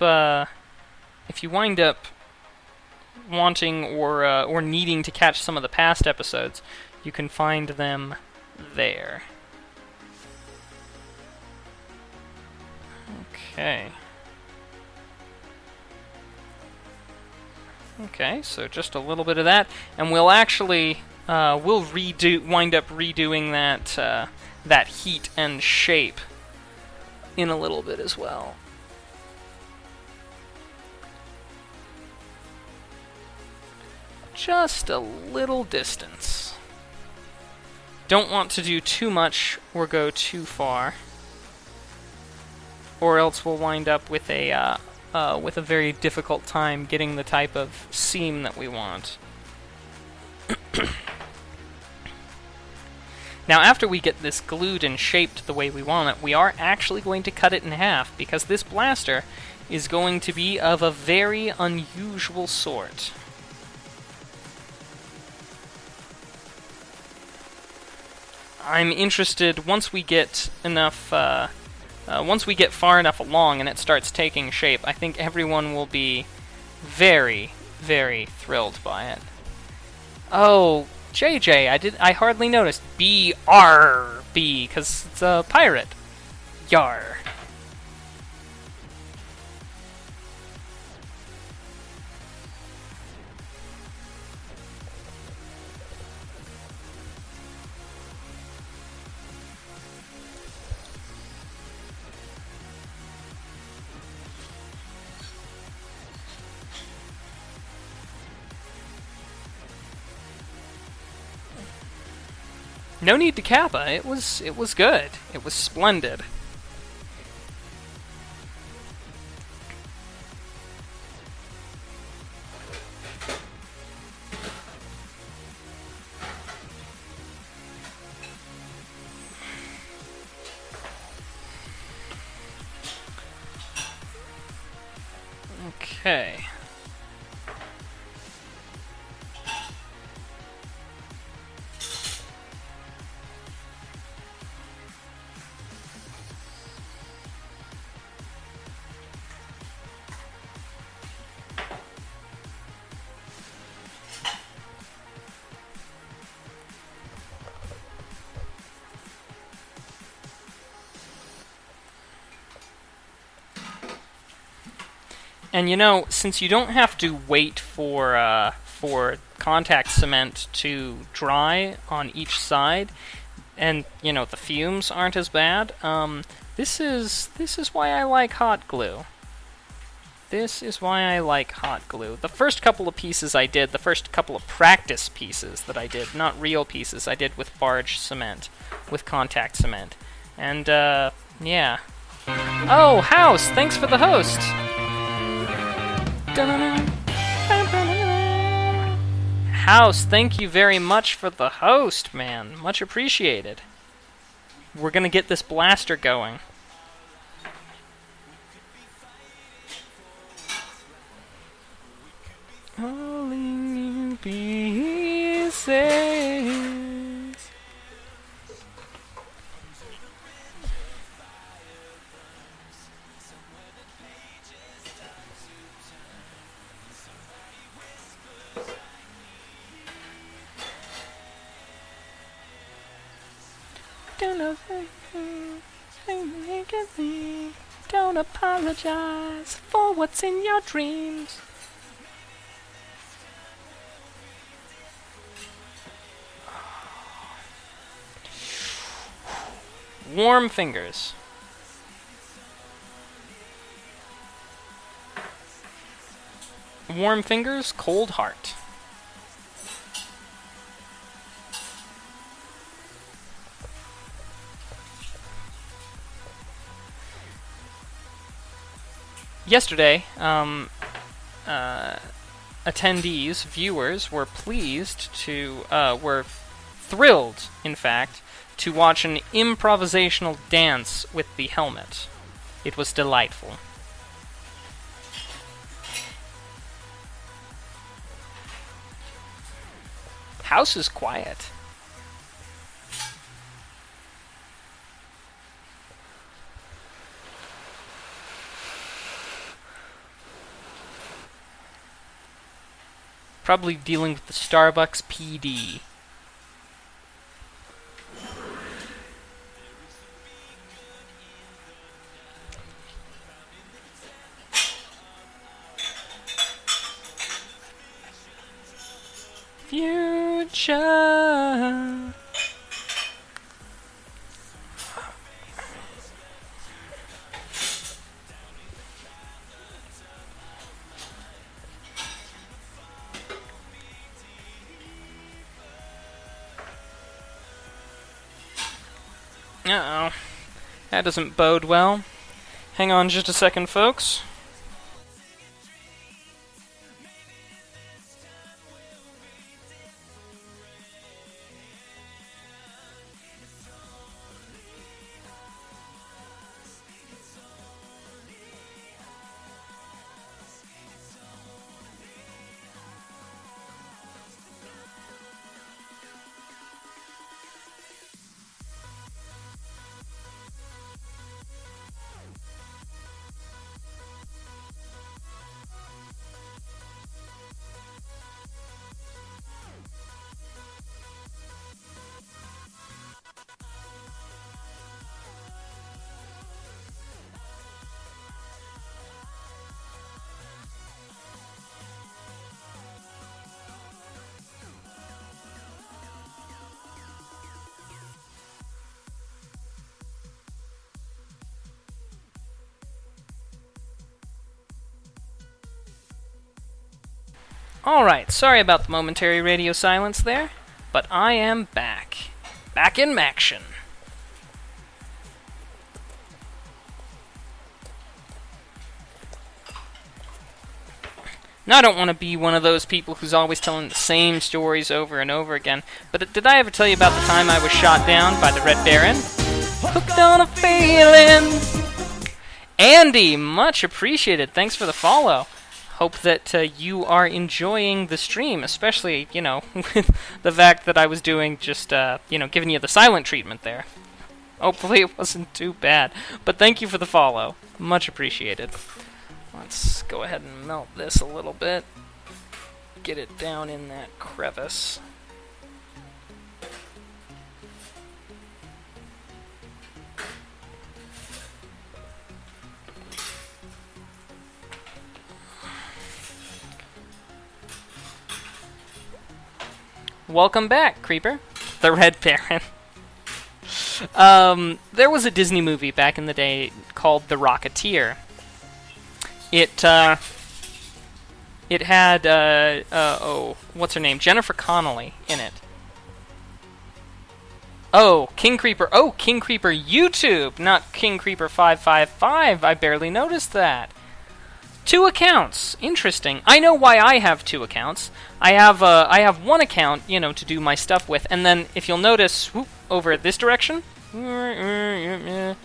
wanting or needing to catch some of the past episodes, you can find them there. Okay. Okay, so just a little bit of that, and we'll actually wind up redoing that heat and shape in a little bit as well. Just a little distance. Don't want to do too much or go too far, or else we'll wind up with a very difficult time getting the type of seam that we want. Now, after we get this glued and shaped the way we want it, we are actually going to cut it in half, because this blaster is going to be of a very unusual sort. I'm interested, once we get far enough along and it starts taking shape, I think everyone will be very, very thrilled by it. Oh, JJ, I hardly noticed. B-R-B, because it's a pirate. Yar. No need to kappa. It was good. It was splendid. Okay. And you know, since you don't have to wait for contact cement to dry on each side, and you know the fumes aren't as bad, this is why I like hot glue. This is why I like hot glue. The first couple of pieces I did, the first couple of practice pieces that I did, not real pieces, I did with barge cement, with contact cement, and yeah. Oh, House, thanks for the host. House, thank you very much for the host, man. Much appreciated. We're gonna get this blaster going. Only pieces. Don't know. Don't apologize for what's in your dreams. Warm fingers. Warm fingers, cold heart. Yesterday, attendees, viewers, were thrilled, in fact, to watch an improvisational dance with the helmet. It was delightful. House is quiet. Probably dealing with the Starbucks PD. Future. Uh-oh. That doesn't bode well. Hang on just a second, folks. Alright, sorry about the momentary radio silence there, but I am back. Back in action. Now, I don't want to be one of those people who's always telling the same stories over and over again, but did I ever tell you about the time I was shot down by the Red Baron? Hooked on a feeling! Andy, much appreciated. Thanks for the follow. Hope that you are enjoying the stream, especially, with the fact that I was doing just, giving you the silent treatment there. Hopefully it wasn't too bad. But thank you for the follow. Much appreciated. Let's go ahead and melt this a little bit. Get it down in that crevice. Welcome back, Creeper. The Red Baron. There was a Disney movie back in the day called The Rocketeer. It had, what's her name? Jennifer Connelly in it. Oh, King Creeper. Oh, King Creeper YouTube, not King Creeper 555. I barely noticed that. 2 accounts. Interesting. I know why I have 2 accounts. I have one account, to do my stuff with, and then if you'll notice, whoop, over this direction. Yep,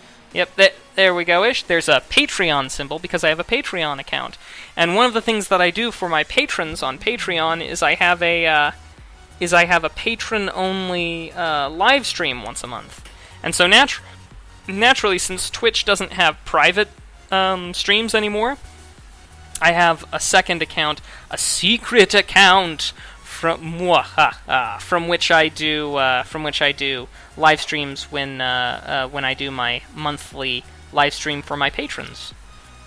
there we go-ish. There's a Patreon symbol because I have a Patreon account, and one of the things that I do for my patrons on Patreon is I have a patron-only live stream once a month, and so naturally, since Twitch doesn't have private streams anymore, I have a second account, a secret account from which I do live streams when I do my monthly live stream for my patrons.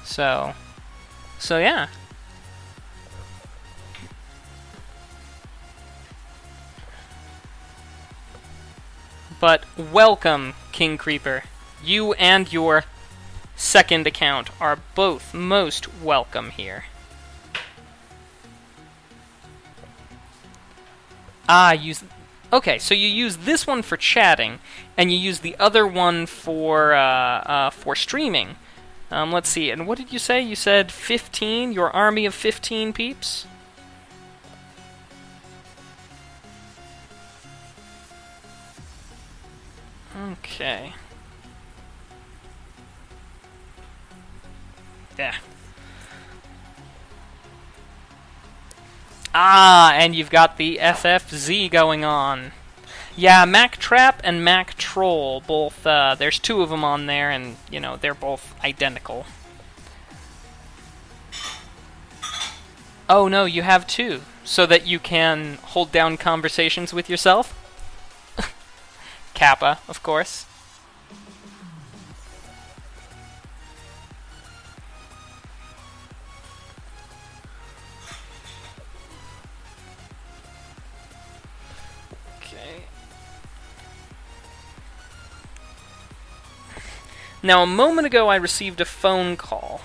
So yeah. But welcome, King Creeper. You and your second account are both most welcome here. Okay, so you use this one for chatting, and you use the other one for streaming. Let's see, and what did you say? You said 15? Your army of 15 peeps? Okay. Yeah. And you've got the FFZ going on. Yeah, Mac Trap and Mac Troll, both, there's two of them on there, and, you know, they're both identical. Oh, no, you have two, so that you can hold down conversations with yourself? Kappa, of course. Now, a moment ago I received a phone call.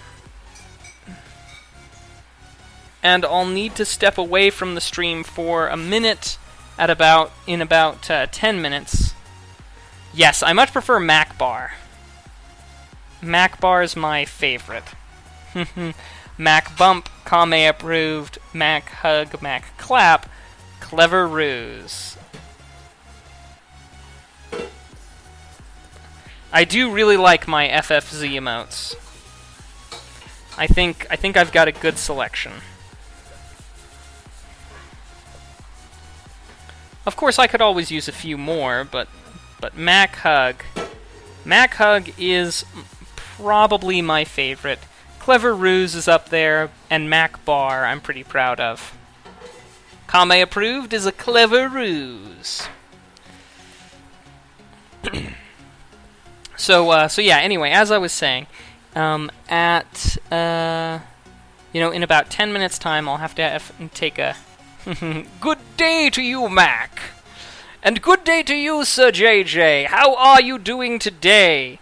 And I'll need to step away from the stream for a minute in about 10 minutes. Yes, I much prefer Mac Bar. Mac Bar is my favorite. Mac Bump, Kame approved, Mac Hug, Mac Clap, Clever Ruse. I do really like my FFZ emotes. I think I've got a good selection. Of course, I could always use a few more, but Mac Hug is probably my favorite. Clever Ruse is up there, and Mac Bar I'm pretty proud of. Kame approved is a clever ruse. So yeah, anyway, as I was saying, in about 10 minutes time, I'll have to take a good day to you, Mac. And good day to you, Sir JJ. How are you doing today?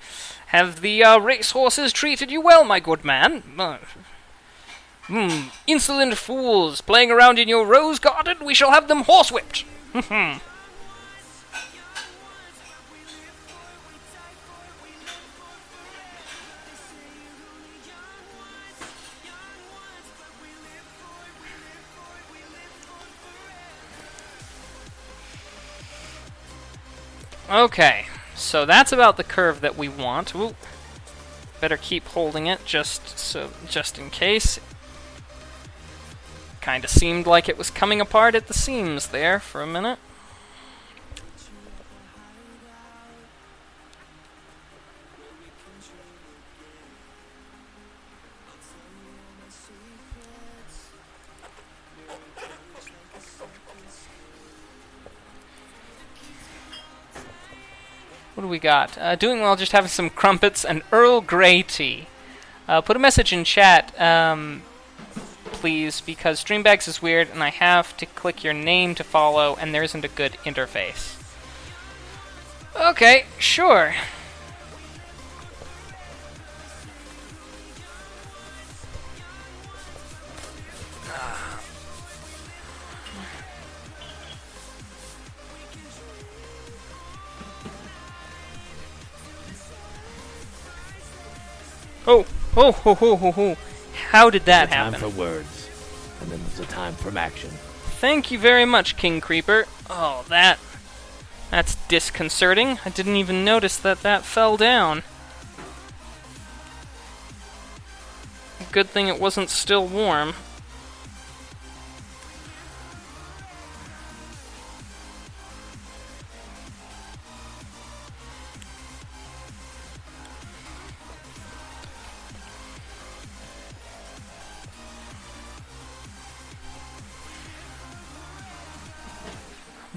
Have the racehorses treated you well, my good man? Insolent fools, playing around in your rose garden, we shall have them horsewhipped. Okay, so that's about the curve that we want. Ooh, better keep holding it just in case. Kinda seemed like it was coming apart at the seams there for a minute. What do we got? Doing well, just having some crumpets and Earl Grey tea. Put a message in chat, please, because Streambags is weird and I have to click your name to follow and there isn't a good interface. Okay, sure. Oh. How did that happen? There's a time for words, and then there's a time for action. Thank you very much, King Creeper. Oh, that's disconcerting. I didn't even notice that fell down. Good thing it wasn't still warm.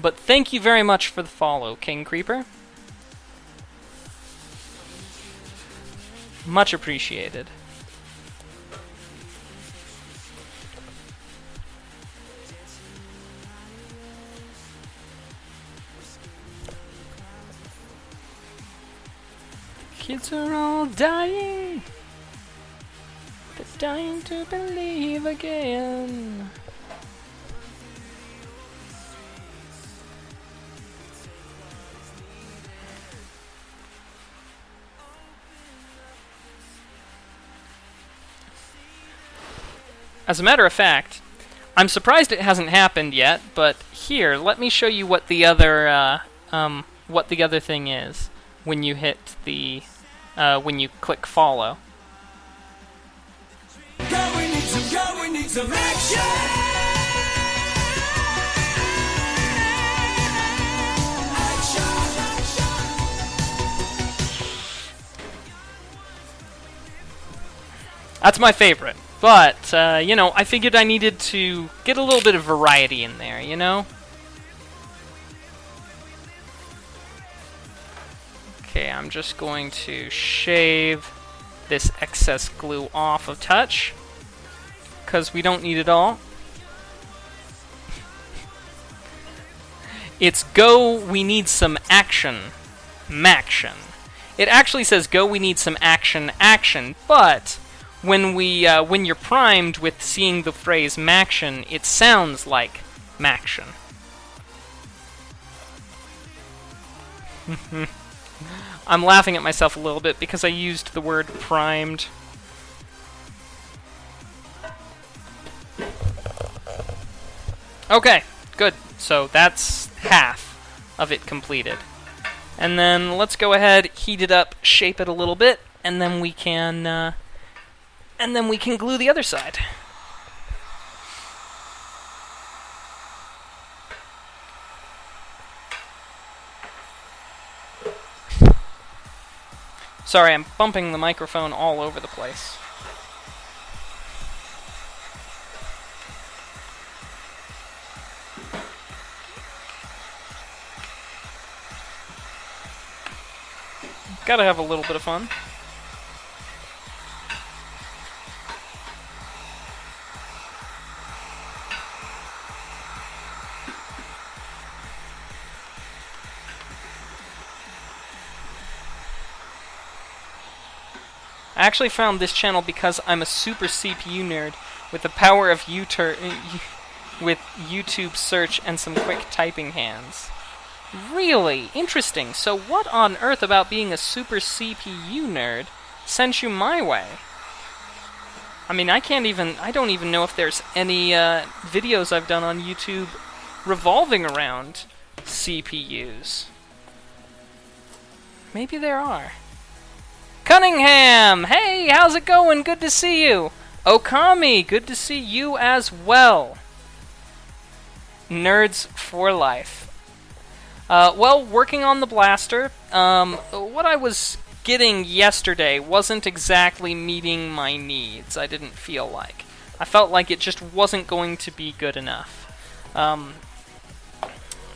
But thank you very much for the follow, King Creeper. Much appreciated. Kids are all dying. They're dying to believe again. As a matter of fact, I'm surprised it hasn't happened yet, but here, let me show you what the other thing is when you hit the when you click follow. We need some action. That's my favorite. But, I figured I needed to get a little bit of variety in there, you know? Okay, I'm just going to shave this excess glue off of touch, because we don't need it all. It's go, we need some action. Maction. It actually says go, we need some action, action, but when you're primed with seeing the phrase maction, it sounds like maction. I'm laughing at myself a little bit because I used the word primed. Okay, good. So that's half of it completed. And then let's go ahead, heat it up, shape it a little bit, and then we can glue the other side. Sorry, I'm bumping the microphone all over the place. Gotta have a little bit of fun. I actually found this channel because I'm a super CPU nerd with the power of with YouTube search and some quick typing hands. Really? Interesting. So what on earth about being a super CPU nerd sent you my way? I mean, I don't even know if there's any videos I've done on YouTube revolving around CPUs. Maybe there are. Cunningham! Hey, how's it going? Good to see you. Okami, good to see you as well. Nerds for life. Well, working on the blaster, what I was getting yesterday wasn't exactly meeting my needs, I didn't feel like. I felt like it just wasn't going to be good enough.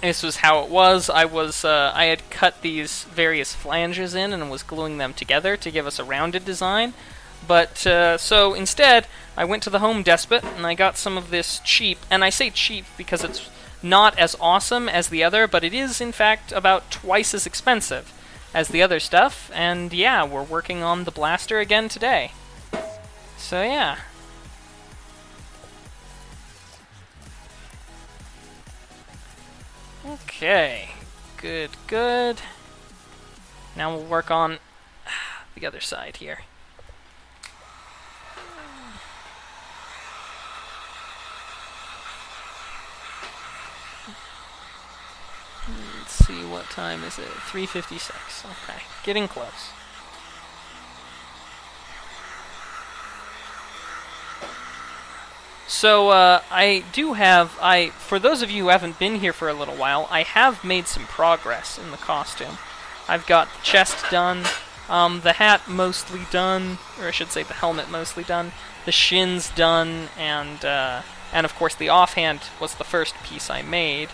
This was how it was. I had cut these various flanges in and was gluing them together to give us a rounded design. But, so instead, I went to the Home Despot and I got some of this cheap, and I say cheap because it's not as awesome as the other, but it is, in fact, about twice as expensive as the other stuff. And yeah, we're working on the blaster again today. So yeah. Okay, good. Now we'll work on the other side here. Let's see, what time is it? 3:56. Okay, getting close. So, for those of you who haven't been here for a little while, I have made some progress in the costume. I've got the chest done, the hat mostly done, or I should say the helmet mostly done, the shins done, and of course the offhand was the first piece I made.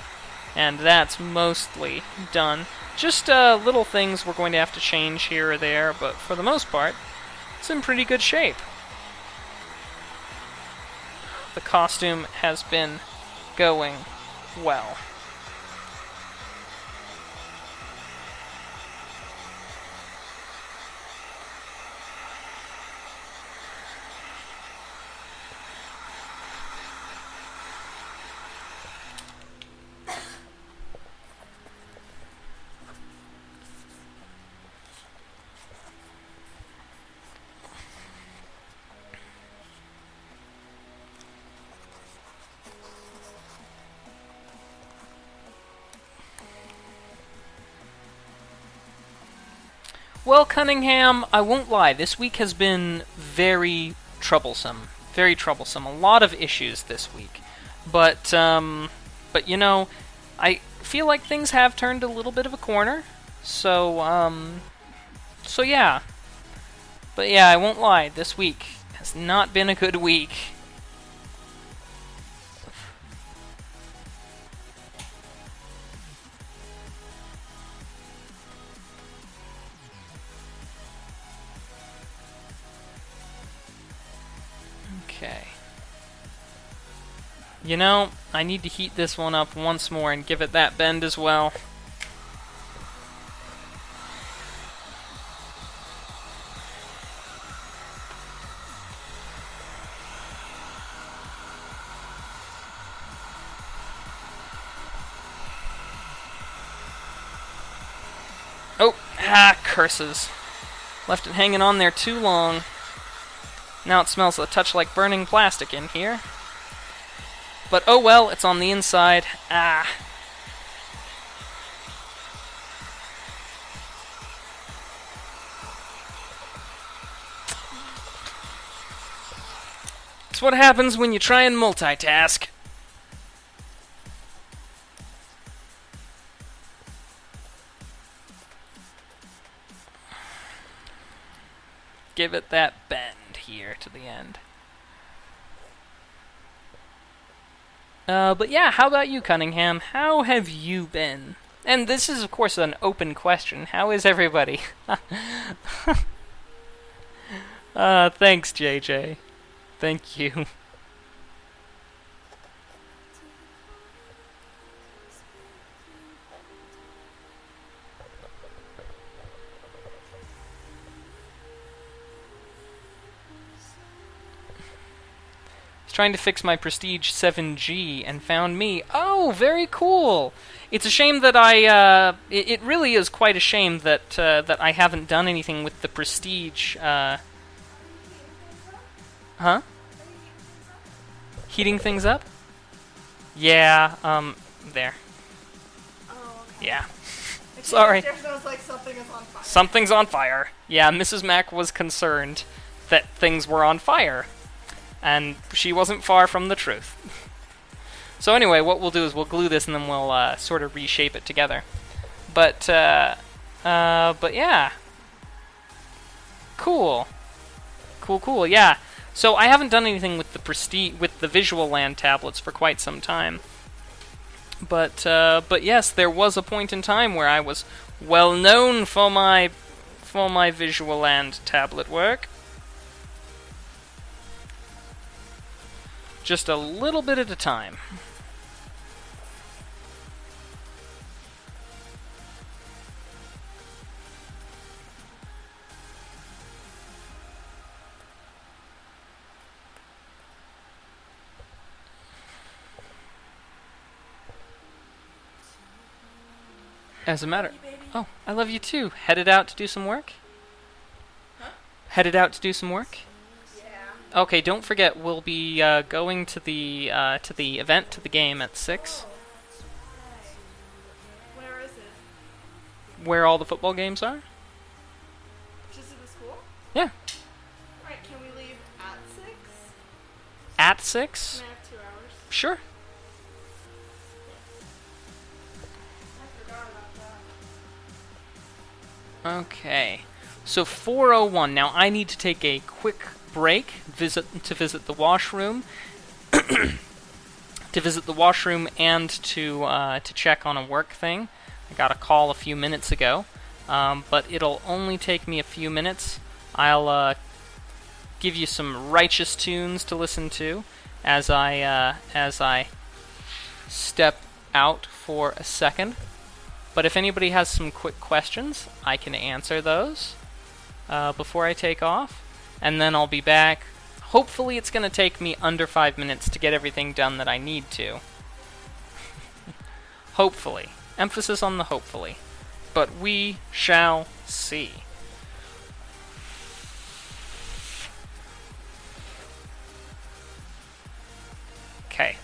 and that's mostly done. Just little things we're going to have to change here or there, but for the most part, it's in pretty good shape. The costume has been going well. Well, Cunningham, I won't lie, this week has been very troublesome. Very troublesome. A lot of issues this week. But you know, I feel like things have turned a little bit of a corner. So yeah. But yeah, I won't lie, this week has not been a good week. Okay. You know, I need to heat this one up once more and give it that bend as well. Oh, curses. Left it hanging on there too long. Now it smells a touch like burning plastic in here. But oh well, it's on the inside. It's what happens when you try and multitask. Give it that bend here to the end. But yeah, how about you, Cunningham? How have you been? And this is, of course, an open question. How is everybody? Thanks, JJ. Thank you. Trying to fix my Prestige 7G and found me. Oh, very cool. It's a shame that it really is quite a shame that that I haven't done anything with the Prestige. Huh? Heating things up? Yeah. There. Oh, okay. Yeah. Sorry. There sounds like something is on fire. Something's on fire. Yeah, Mrs. Mac was concerned that things were on fire. And she wasn't far from the truth. So anyway, what we'll do is we'll glue this and then we'll sort of reshape it together. But yeah. Cool. Cool, yeah. So I haven't done anything with the Visual Land tablets for quite some time. But yes, there was a point in time where I was well known for my Visual Land tablet work. Just a little bit at a time. As a matter... Oh, I love you too. Headed out to do some work? Huh? Headed out to do some work? Yeah. Okay, don't forget, we'll be going to the event, to the game at 6. Oh, that's right. Where is it? Where all the football games are? Just at the school? Yeah. Alright, can we leave at 6? At 6? Can I have 2 hours? Sure. I forgot about that. Okay. So 4:01. Now I need to take a quick break, visit the washroom, to visit the washroom and to check on a work thing. I got a call a few minutes ago, but it'll only take me a few minutes. I'll give you some righteous tunes to listen to as I step out for a second. But if anybody has some quick questions, I can answer those before I take off, and then I'll be back. Hopefully it's going to take me under 5 minutes to get everything done that I need to. Hopefully. Emphasis on the hopefully. But we shall see. Okay.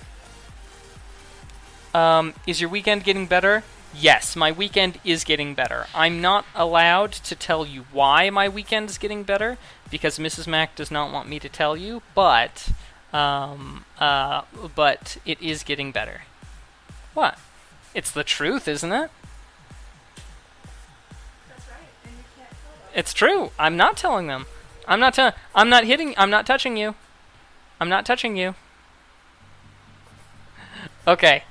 Is your weekend getting better? Yes, my weekend is getting better. I'm not allowed to tell you why my weekend is getting better, because Mrs. Mac does not want me to tell you, but it is getting better. What? It's the truth, isn't it? That's right, and you can't tell them. It's true. I'm not telling them. I'm not touching you. I'm not touching you. Okay.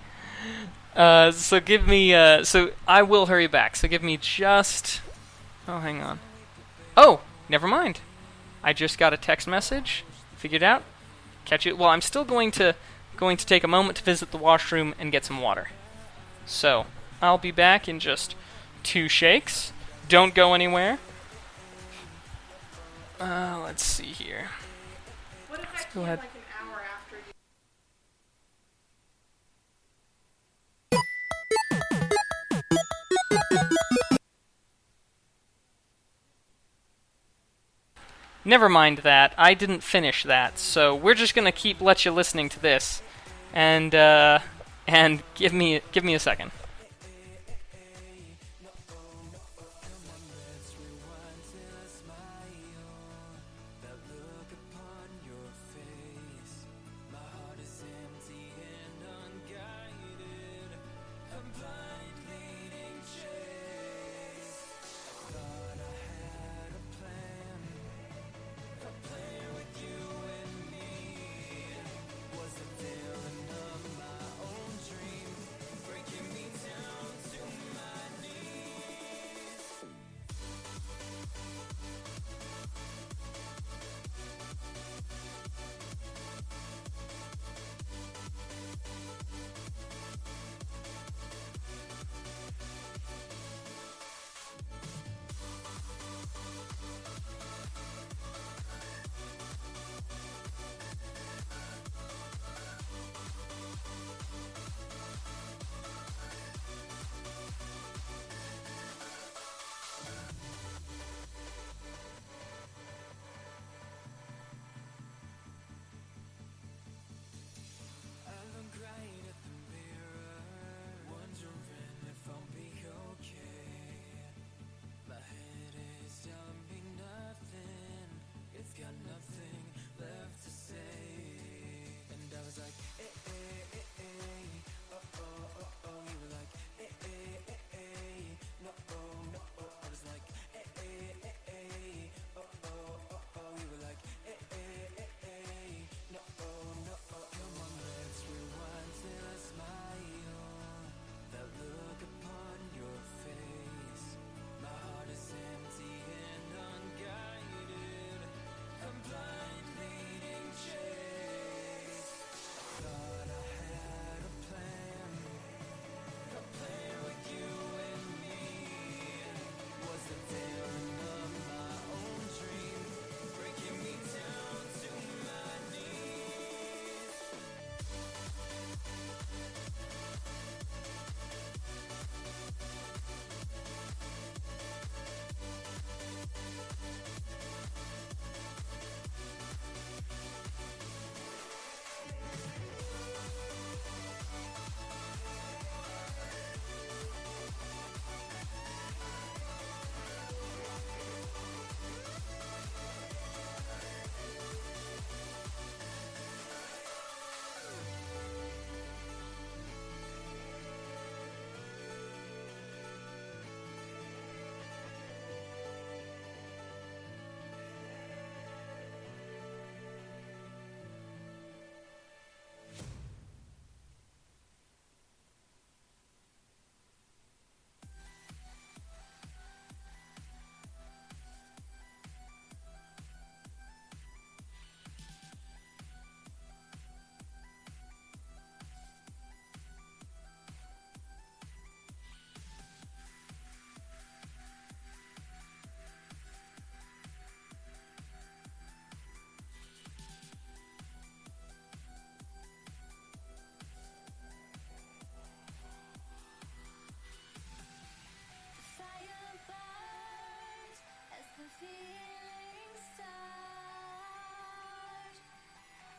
So give me, so I will hurry back. So give me just, oh, hang on. Oh, never mind. I just got a text message. Figured out. Catch it. Well, I'm still going to take a moment to visit the washroom and get some water. So I'll be back in just 2 shakes. Don't go anywhere. Let's see here. What if I go came ahead. like an hour after you? Never mind that. I didn't finish that, so we're just gonna let you listening to this, and give me a second. feelings start.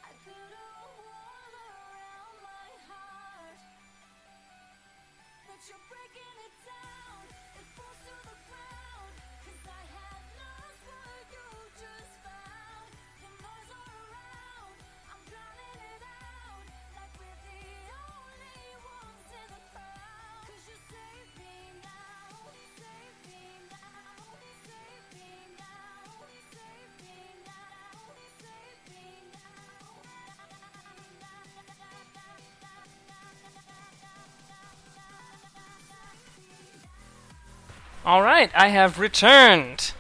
I put a wall around my heart, but you're breaking it down. It falls to the ground, 'cause I had lost what you just found. The noise all around, I'm drowning it out, like we're the only ones in the crowd. 'Cause you save me now, save me now, save me now, save me now, save me All right, I have returned.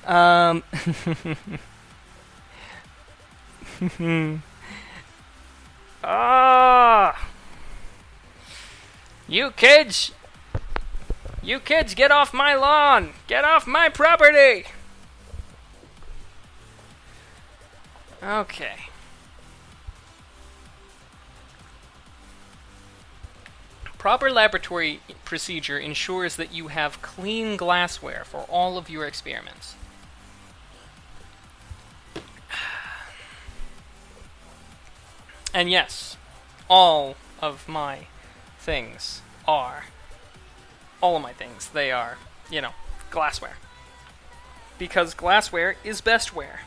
Um. Ah! You kids! You kids, get off my lawn! Get off my property! Okay. Proper laboratory procedure ensures that you have clean glassware for all of your experiments. And yes, all of my things are. All of my things, they are, glassware. Because glassware is bestware.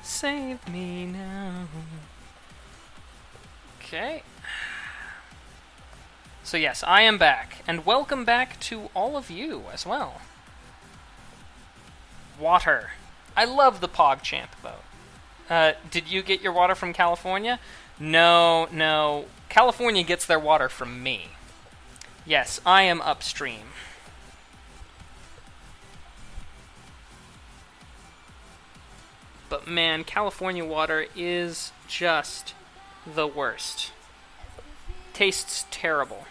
Save me now. Okay. So yes, I am back, and welcome back to all of you as well. Water. I love the PogChamp vote. Did you get your water from California? No. California gets their water from me. Yes, I am upstream. But man, California water is just the worst. Tastes terrible.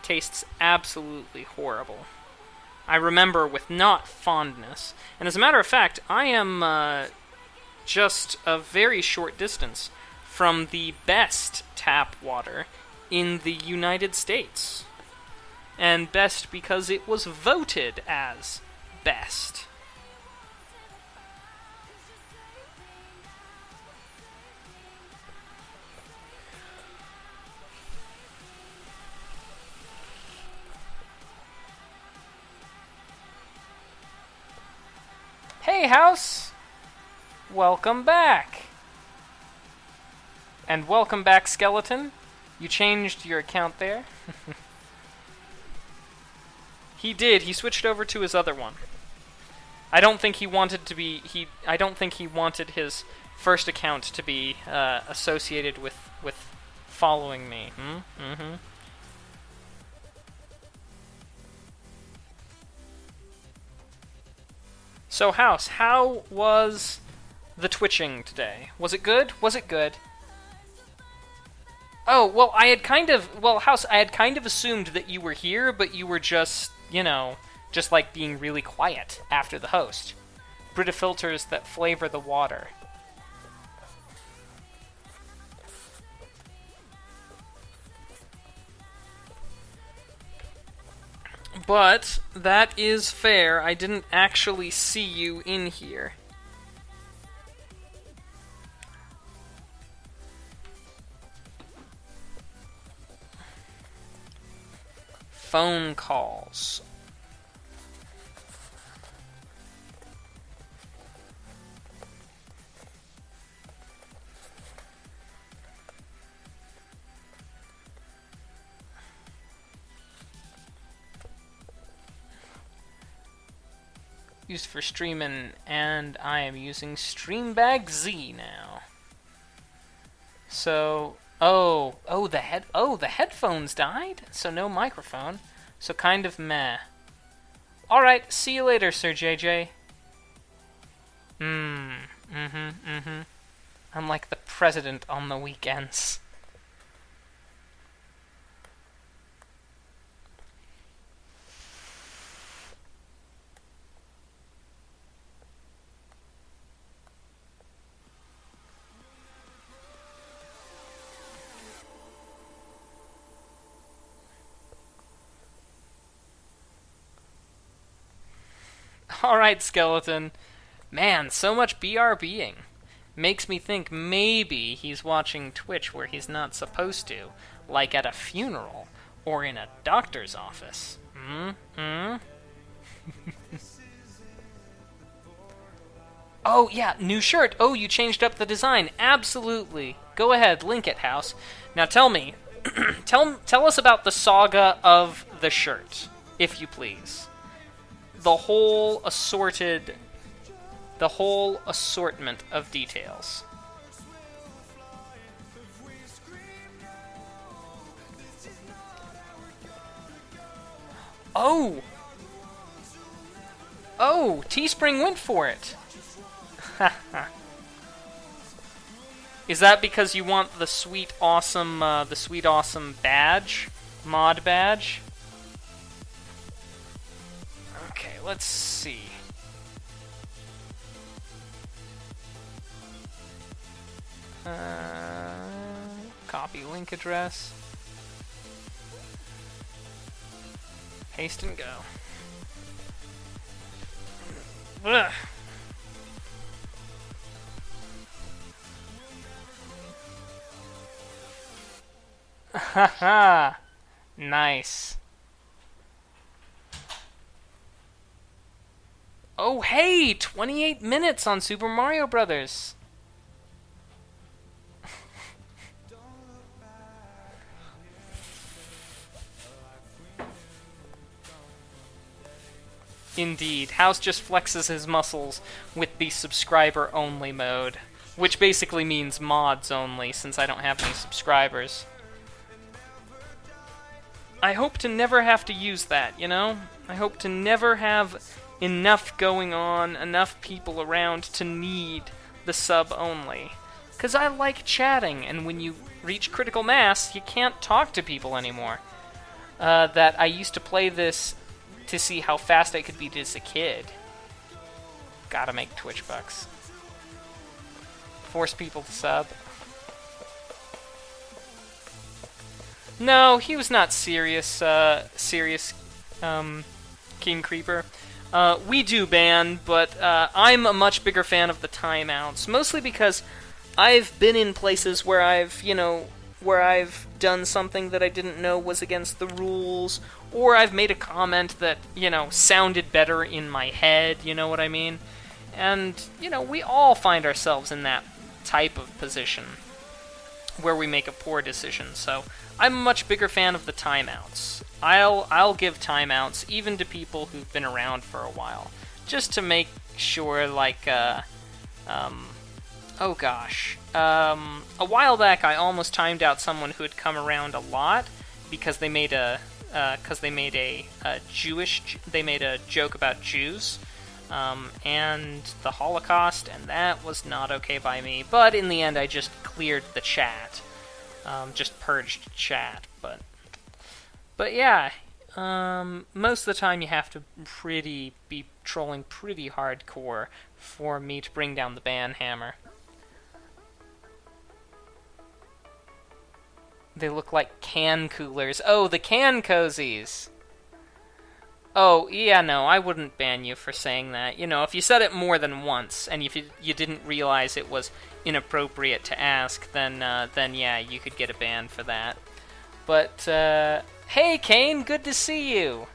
Tastes absolutely horrible. I remember with not fondness. And as a matter of fact, I am just a very short distance from the best tap water in the United States. And best because it was voted as best. Hey, House! Welcome back! And welcome back, Skeleton. You changed your account there. He did. He switched over to his other one. I don't think he wanted to be... I don't think he wanted his first account to be associated with following me. Mm-hmm. So, House, how was the twitching today? Was it good? Was it good? Oh, well, House, I had kind of assumed that you were here, but you were just, just like being really quiet after the host. Brita filters that flavor the water. But that is fair. I didn't actually see you in here. Phone calls. Used for streaming, and I am using Streambag Z now. So, the headphones died, so no microphone, so kind of meh. All right, see you later, Sir JJ. I'm like the president on the weekends. Alright, Skeleton. Man, so much BRBing. Makes me think maybe he's watching Twitch where he's not supposed to, like at a funeral or in a doctor's office. Oh, yeah, new shirt. Oh, you changed up the design. Absolutely. Go ahead, link it, House. Now tell me, tell us about the saga of the shirt, if you please. The whole assortment of details. Oh! Oh, Teespring went for it. Is that because you want the sweet awesome badge? Mod badge? Okay, let's see. Copy link address. Paste and go. Ugh. Haha. Nice. Oh hey, 28 minutes on Super Mario Brothers. Indeed, House just flexes his muscles with the subscriber-only mode, which basically means mods only, since I don't have any subscribers. I hope to never have to use that, you know? I hope to never have enough going on, enough people around to need the sub only. Because I like chatting, and when you reach critical mass, you can't talk to people anymore. That I used to play this to see how fast I could beat as a kid. Gotta make Twitch bucks. Force people to sub. No, he was not serious, King Creeper. We do ban, but I'm a much bigger fan of the timeouts, mostly because I've been in places where I've done something that I didn't know was against the rules, or I've made a comment that, sounded better in my head, you know what I mean? And, we all find ourselves in that type of position where we make a poor decision, so I'm a much bigger fan of the timeouts. I'll give timeouts even to people who've been around for a while, just to make sure, oh gosh. A while back, I almost timed out someone who had come around a lot because they made a joke about Jews and the Holocaust, and that was not okay by me. But in the end, I just cleared the chat, just purged chat. But yeah, most of the time you have to be trolling pretty hardcore for me to bring down the ban hammer. They look like can coolers. Oh, the can cozies! Oh, yeah, no, I wouldn't ban you for saying that. If you said it more than once, and if you didn't realize it was inappropriate to ask, then yeah, you could get a ban for that. But, hey, Kane, good to see you!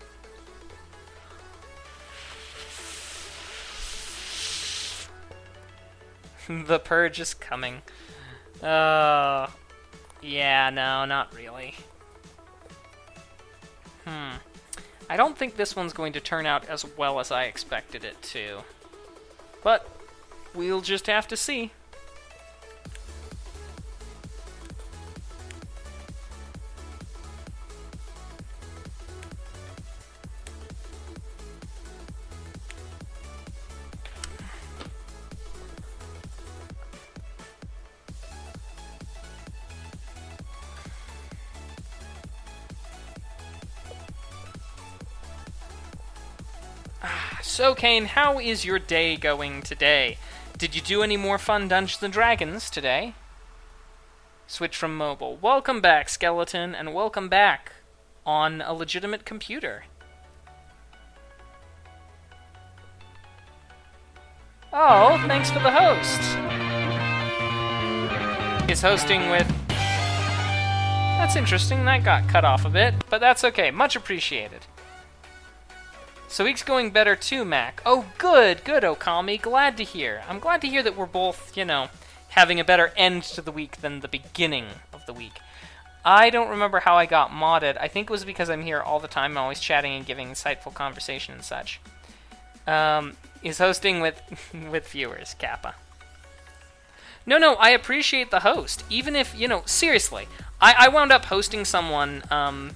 The purge is coming. Yeah, no, not really. I don't think this one's going to turn out as well as I expected it to. But we'll just have to see. So, Kane, how is your day going today? Did you do any more fun Dungeons & Dragons today? Switch from mobile. Welcome back, Skeleton, and welcome back on a legitimate computer. Oh, thanks for the host. He's hosting with... That's interesting, that got cut off a bit, but that's okay, much appreciated. So week's going better too, Mac. Oh, good, Okami, glad to hear. I'm glad to hear that we're both, having a better end to the week than the beginning of the week. I don't remember how I got modded. I think it was because I'm here all the time, always chatting and giving insightful conversation and such. Is hosting with viewers, Kappa. No, I appreciate the host. Even if, seriously, I wound up hosting someone, a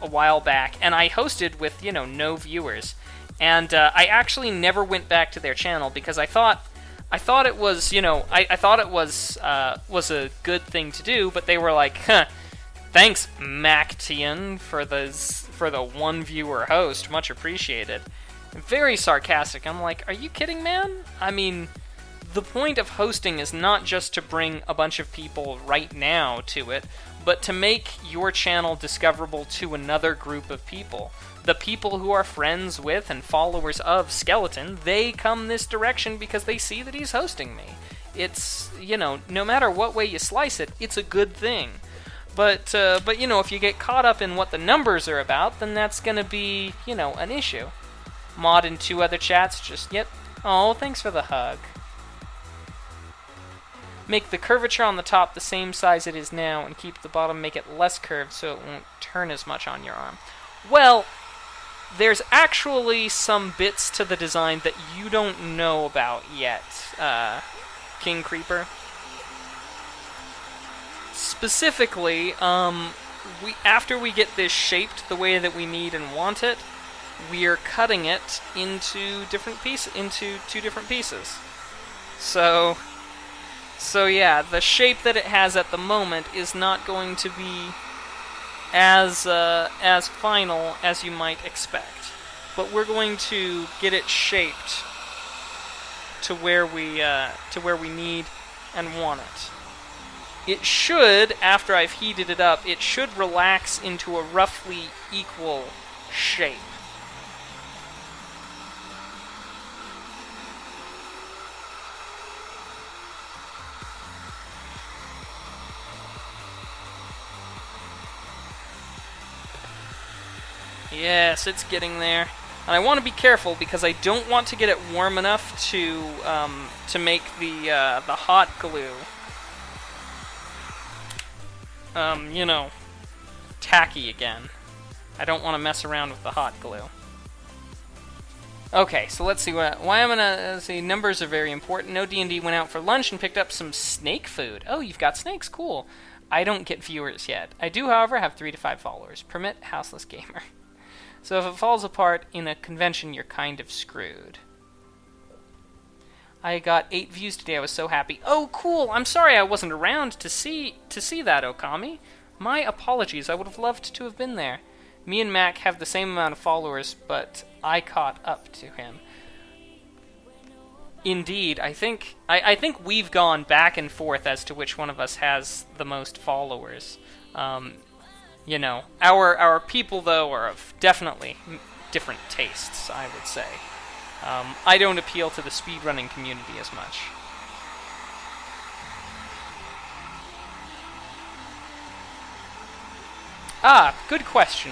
while back, and I hosted with, no viewers. And I actually never went back to their channel because I thought it was, I thought it was a good thing to do, but they were like, thanks, Mactian, for the one viewer host, much appreciated. Very sarcastic. I'm like, are you kidding, man? I mean, the point of hosting is not just to bring a bunch of people right now to it, but to make your channel discoverable to another group of people. The people who are friends with and followers of Skeleton, they come this direction because they see that he's hosting me. It's, no matter what way you slice it, it's a good thing. But if you get caught up in what the numbers are about, then that's gonna be, an issue. Mod in 2 other chats, just, yep. Oh, thanks for the hug. Make the curvature on the top the same size it is now, and keep the bottom, make it less curved so it won't turn as much on your arm. Well, there's actually some bits to the design that you don't know about yet, King Creeper. Specifically, after we get this shaped the way that we need and want it, we are cutting it into 2 different pieces. So yeah, the shape that it has at the moment is not going to be as final as you might expect. But we're going to get it shaped to where we need and want it. It should, after I've heated it up, it should relax into a roughly equal shape. Yes, it's getting there. And I want to be careful because I don't want to get it warm enough to make the hot glue, tacky again. I don't want to mess around with the hot glue. Okay, so let's see why I'm gonna see. Numbers are very important. No D&D went out for lunch and picked up some snake food. Oh, you've got snakes, cool. I don't get viewers yet. I do, however, have 3 to 5 followers. Permit houseless gamer. So if it falls apart in a convention, you're kind of screwed. I got 8 views today. I was so happy. Oh, cool. I'm sorry I wasn't around to see that, Okami. My apologies. I would have loved to have been there. Me and Mac have the same amount of followers, but I caught up to him. Indeed, I think we've gone back and forth as to which one of us has the most followers. Our people, though, are of definitely different tastes, I would say. I don't appeal to the speedrunning community as much. Good question.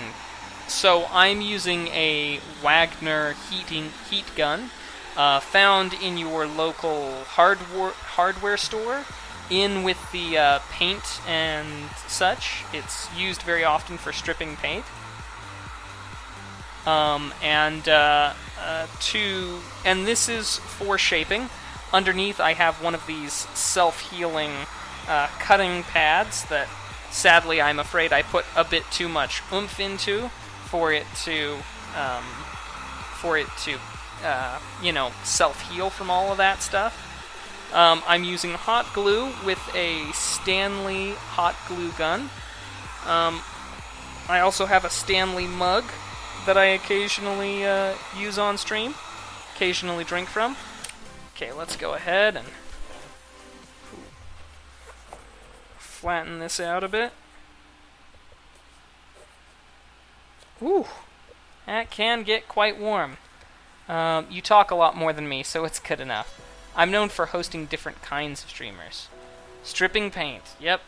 So I'm using a Wagner heat gun, found in your local hardware store. In with the paint and such. It's used very often for stripping paint. And this is for shaping. Underneath I have one of these self-healing cutting pads that sadly I'm afraid I put a bit too much oomph into for it to self-heal from all of that stuff. I'm using hot glue with a Stanley hot glue gun. I also have a Stanley mug that I occasionally use on stream, occasionally drink from. Okay, let's go ahead and flatten this out a bit. Whew, that can get quite warm. You talk a lot more than me, so it's good enough. I'm known for hosting different kinds of streamers. Stripping paint. Yep.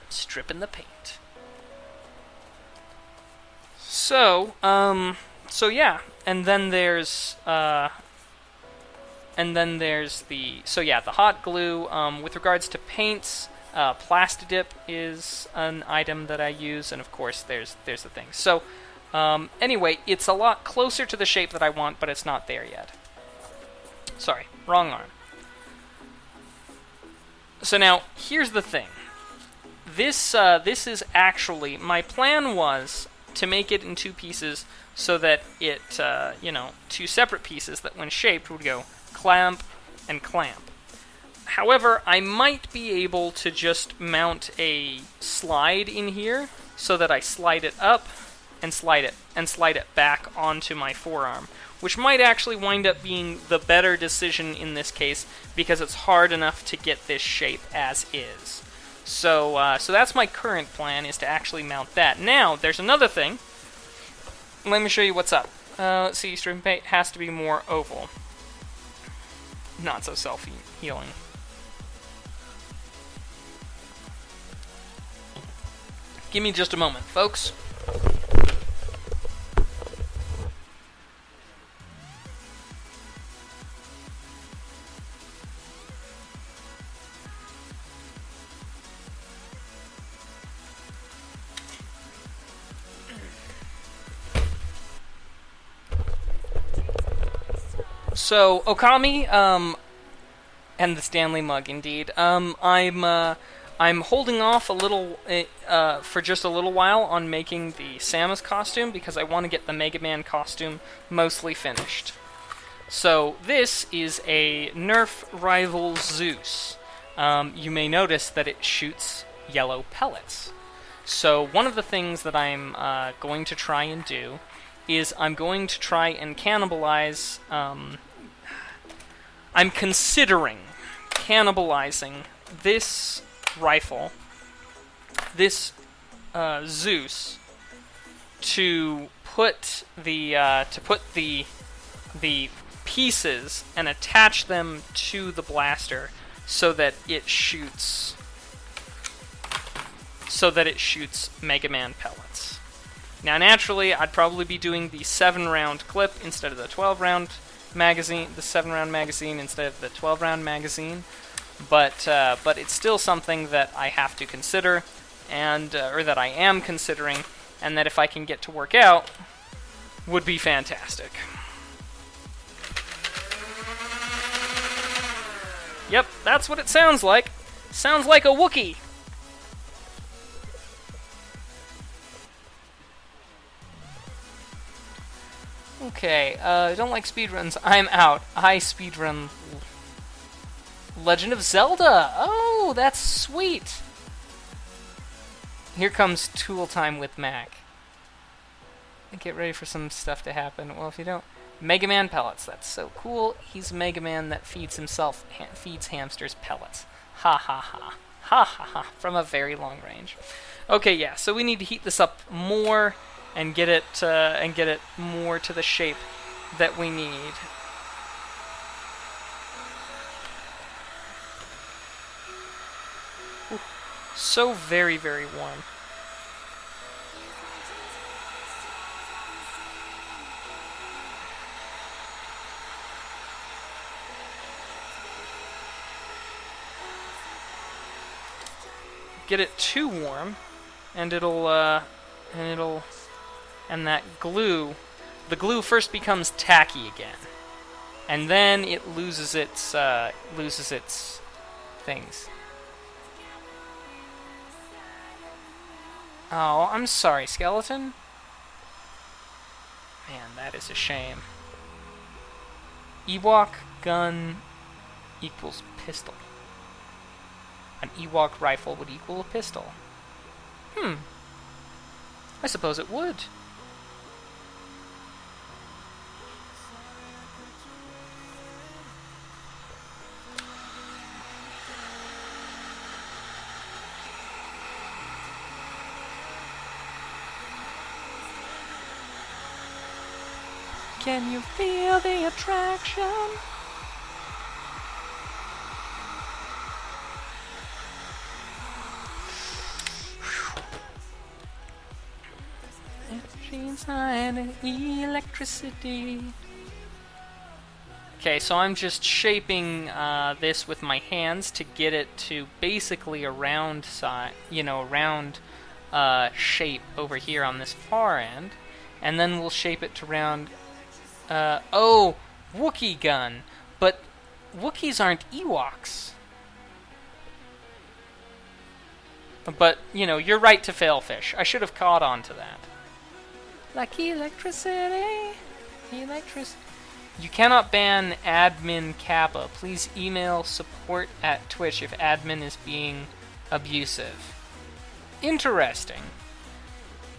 Stripping the paint. So yeah, and then there's the hot glue. With regards to paints, Plastidip is an item that I use, and of course there's the thing. So anyway, it's a lot closer to the shape that I want, but it's not there yet. Sorry, wrong arm. So now here's the thing. This is actually, my plan was to make it in two pieces so that it, two separate pieces that when shaped would go clamp and clamp. However, I might be able to just mount a slide in here so that I slide it up and slide it back onto my forearm, which might actually wind up being the better decision in this case because it's hard enough to get this shape as is. So that's my current plan, is to actually mount that. Now, there's another thing. Let me show you what's up. Let's see, stripping paint has to be more oval. Not so self-healing. Give me just a moment, folks. So, Okami, and the Stanley mug, indeed. I'm holding off a little, for just a little while on making the Samus costume because I want to get the Mega Man costume mostly finished. So, this is a Nerf rival Zeus. You may notice that it shoots yellow pellets. So, one of the things that I'm going to try and do is I'm going to try and cannibalize, I'm considering cannibalizing this rifle, this Zeus, to put the pieces and attach them to the blaster so that it shoots Mega Man pellets. Now, naturally, I'd probably be doing the 7-round clip instead of the 12-round magazine, the 7-round magazine instead of the 12-round magazine, but it's still something that I have to consider, and or that I am considering, and that if I can get to work out, would be fantastic. Yep, that's what it sounds like. Sounds like a Wookiee. Okay, don't like speedruns. I'm out. I speedrun Legend of Zelda. Oh, that's sweet. Here comes Tool Time with Mac. Get ready for some stuff to happen. Well, if you don't... Mega Man pellets. That's so cool. He's a Mega Man that feeds himself, feeds hamsters pellets. Ha ha ha. Ha ha ha. From a very long range. Okay, yeah, so we need to heat this up more and get it more to the shape that we need. Ooh, so very, very warm. Get it too warm, and and that glue, the glue first becomes tacky again, and then it loses its things. Oh, I'm sorry, skeleton. Man, that is a shame. Ewok gun equals pistol. An Ewok rifle would equal a pistol. I suppose it would. Can you feel the attraction? Energy inside electricity. Okay, so I'm just shaping this with my hands to get it to basically a round round shape over here on this far end, and then we'll shape it to round. Oh, Wookiee gun, but Wookiees aren't Ewoks. But you're right to fail, fish. I should have caught on to that. Like electricity, electricity. You cannot ban admin Kappa. Please email support at Twitch if admin is being abusive. Interesting.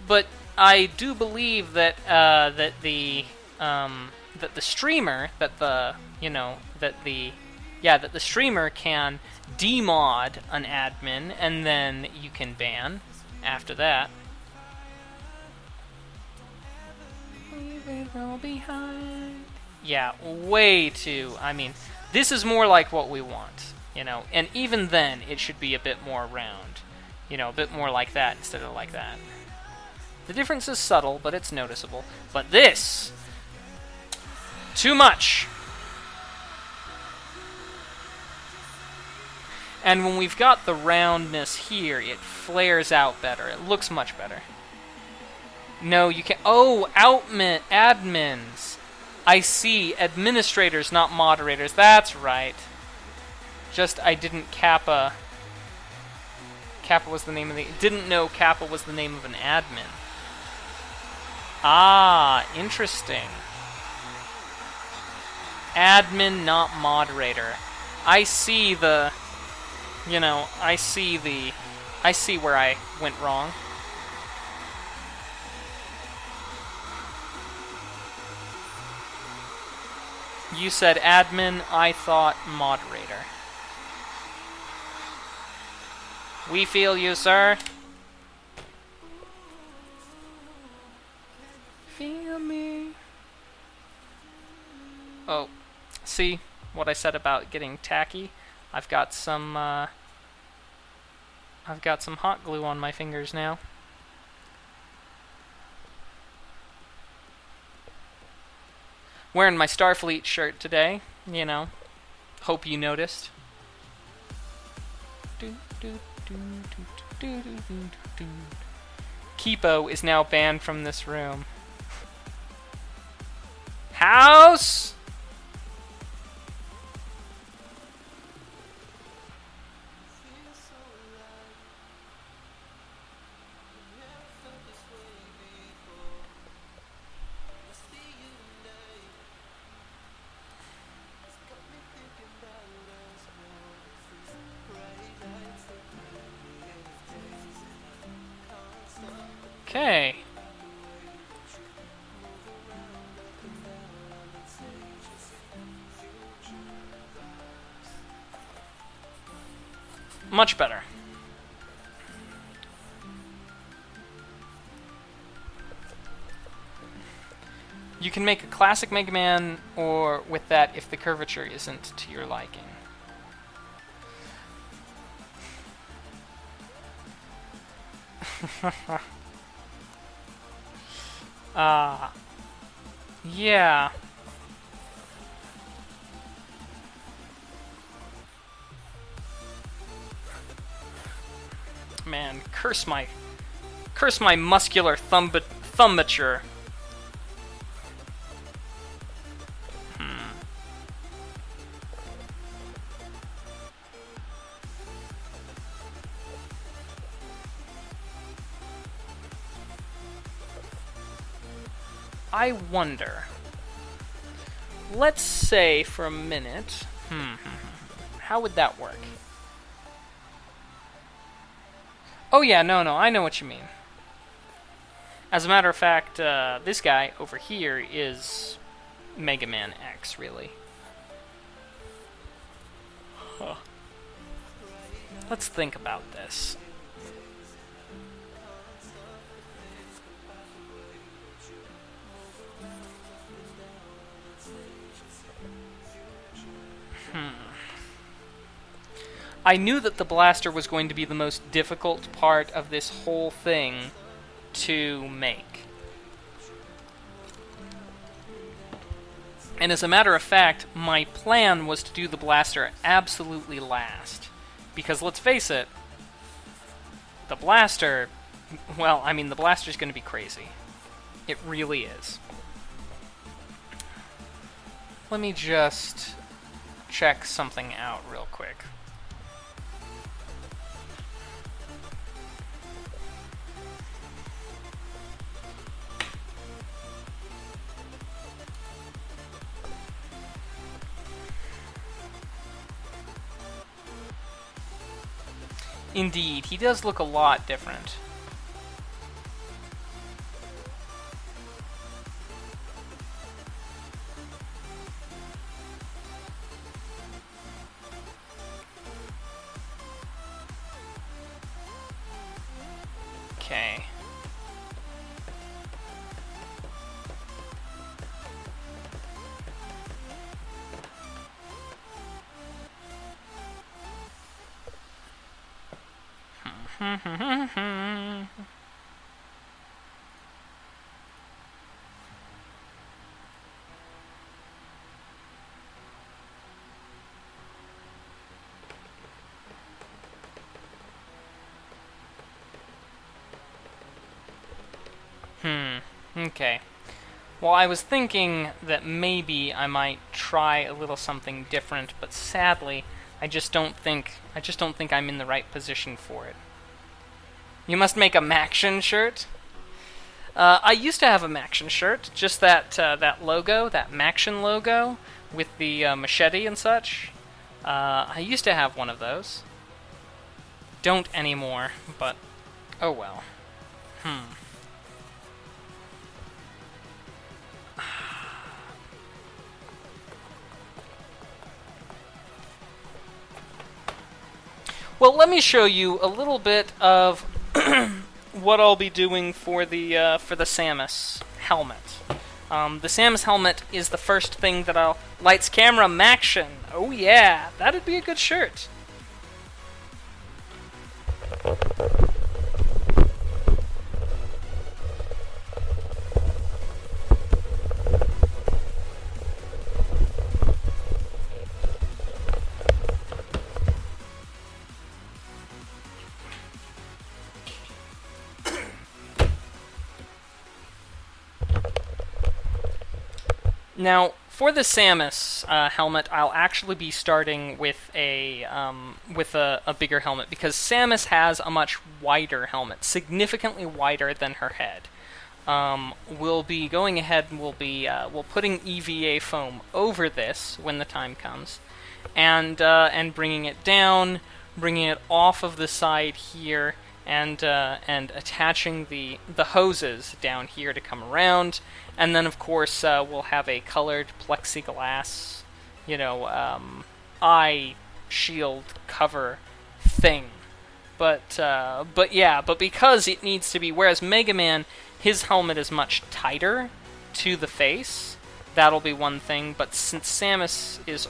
But I do believe that the streamer can demod an admin and then you can ban after that. Behind. Yeah, way too. I mean, this is more like what we want, and even then, it should be a bit more round, a bit more like that instead of like that. The difference is subtle, but it's noticeable. But this, too much. And when we've got the roundness here, it flares out better. It looks much better. No, you can't. Oh, admins. I see. Administrators, not moderators. That's right. Just, I didn't Kappa. Kappa was the name of the... Didn't know Kappa was the name of an admin. Ah, interesting. Admin, not moderator. I see the... I see where I went wrong. You said admin, I thought moderator. We feel you, sir. Feel me. Oh, see what I said about getting tacky? I've got some hot glue on my fingers now. Wearing my Starfleet shirt today, Hope you noticed. Kipo is now banned from this room. House! Okay. Much better. You can make a classic Mega Man or with that if the curvature isn't to your liking. Yeah. Man, curse my muscular thumbature. I wonder. Let's say for a minute. How would that work? Oh yeah, no, I know what you mean. As a matter of fact, this guy over here is Mega Man X, really. Huh. Let's think about this. I knew that the blaster was going to be the most difficult part of this whole thing to make. And as a matter of fact, my plan was to do the blaster absolutely last. Because let's face it, the blaster, well, I mean, the blaster's going to be crazy. It really is. Let me just check something out real quick. Indeed, he does look a lot different. Okay. Okay. Well, I was thinking that maybe I might try a little something different, but sadly, I just don't think I'm in the right position for it. You must make a Maction shirt? I used to have a Maction shirt, just that logo, that Maction logo, with the machete and such. I used to have one of those. Don't anymore, but oh well. Well, let me show you a little bit of what I'll be doing for the Samus helmet. The Samus helmet is the first thing that I'll... Lights, camera, Maction! Oh yeah, that'd be a good shirt. Now, for the Samus helmet, I'll actually be starting with a bigger helmet, because Samus has a much wider helmet, significantly wider than her head. We'll be going ahead and we'll putting EVA foam over this when the time comes, and bringing it down, bringing it off of the side here, and attaching the hoses down here to come around. And then, of course, we'll have a colored plexiglass, eye shield cover thing. But because it needs to be, whereas Mega Man, his helmet is much tighter to the face, that'll be one thing. But since Samus is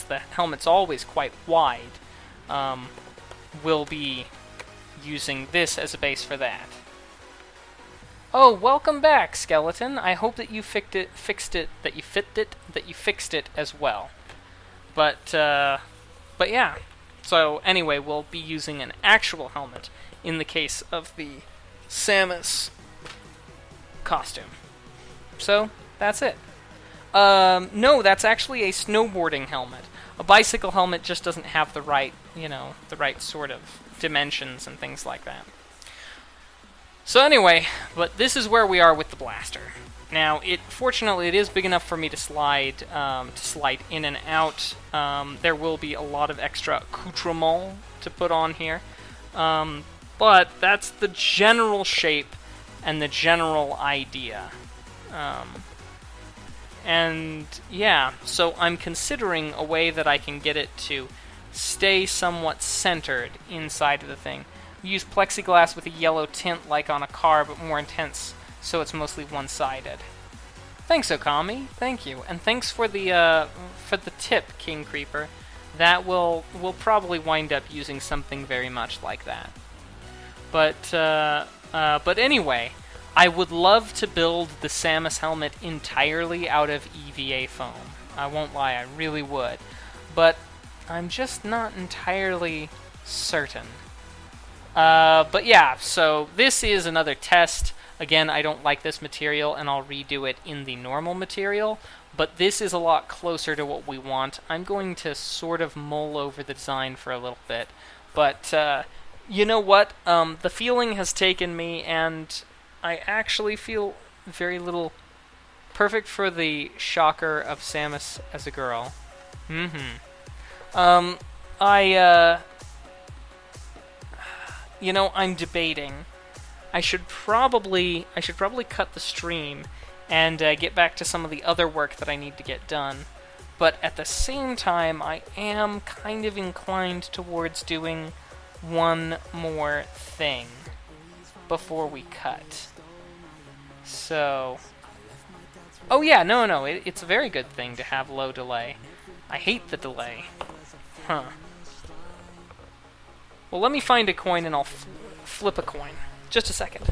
the helmet's always quite wide, we'll be using this as a base for that. Oh, welcome back, Skeleton. I hope that you fixed it as well. But yeah. So anyway, we'll be using an actual helmet in the case of the Samus costume. So that's it. No, that's actually a snowboarding helmet. A bicycle helmet just doesn't have the right sort of dimensions and things like that. So anyway, but this is where we are with the blaster. Now, fortunately it is big enough for me to slide in and out. There will be a lot of extra accoutrement to put on here, but that's the general shape and the general idea. And yeah, so I'm considering a way that I can get it to stay somewhat centered inside of the thing. We use plexiglass with a yellow tint like on a car, but more intense, so it's mostly one-sided. Thanks, Okami. Thank you. And thanks for the tip, King Creeper. we'll probably wind up using something very much like that. But anyway, I would love to build the Samus helmet entirely out of EVA foam. I won't lie, I really would. But I'm just not entirely certain. But yeah, so this is another test. Again, I don't like this material, and I'll redo it in the normal material. But this is a lot closer to what we want. I'm going to sort of mull over the design for a little bit. But you know what? The feeling has taken me, and I actually feel very little perfect for the shocker of Samus as a girl. I'm debating. I should probably cut the stream and get back to some of the other work that I need to get done. But at the same time, I am kind of inclined towards doing one more thing before we cut. So... Oh yeah, no, it's a very good thing to have low delay. I hate the delay. Huh. Well, let me find a coin and I'll flip a coin. Just a second.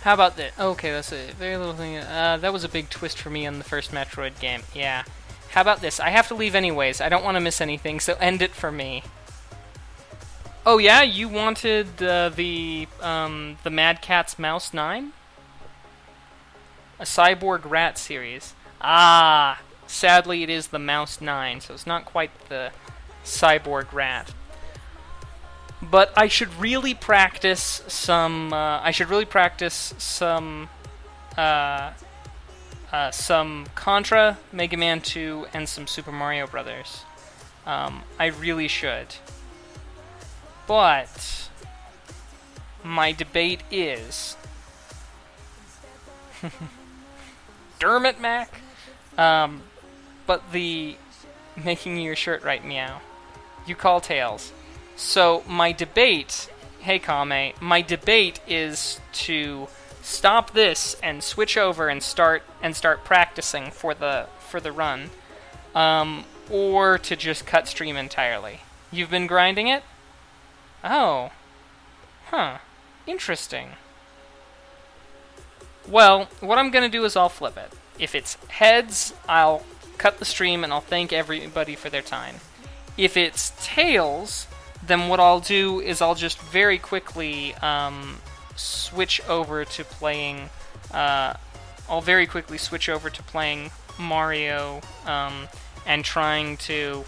How about this? Okay, that's a very little thing. That was a big twist for me on the first Metroid game. Yeah. How about this? I have to leave anyways. I don't want to miss anything, so end it for me. Oh yeah, you wanted the Mad Catz Mouse 9? A Cyborg Rat series. Ah, sadly it is the Mouse 9, so it's not quite the Cyborg Rat. But I should really practice some. Some Contra, Mega Man 2, and some Super Mario Brothers. I really should. But my debate is, Dermot Mac. But the making your shirt right meow. You call Tails. So my debate, hey Kame, my debate is to stop this and switch over and start practicing for the run, or to just cut stream entirely. You've been grinding it? Oh, huh, interesting. Well, what I'm gonna do is I'll flip it. If it's heads, I'll cut the stream and I'll thank everybody for their time. If it's tails, then what I'll do is I'll just very quickly switch over to playing. I'll very quickly switch over to playing Mario and trying to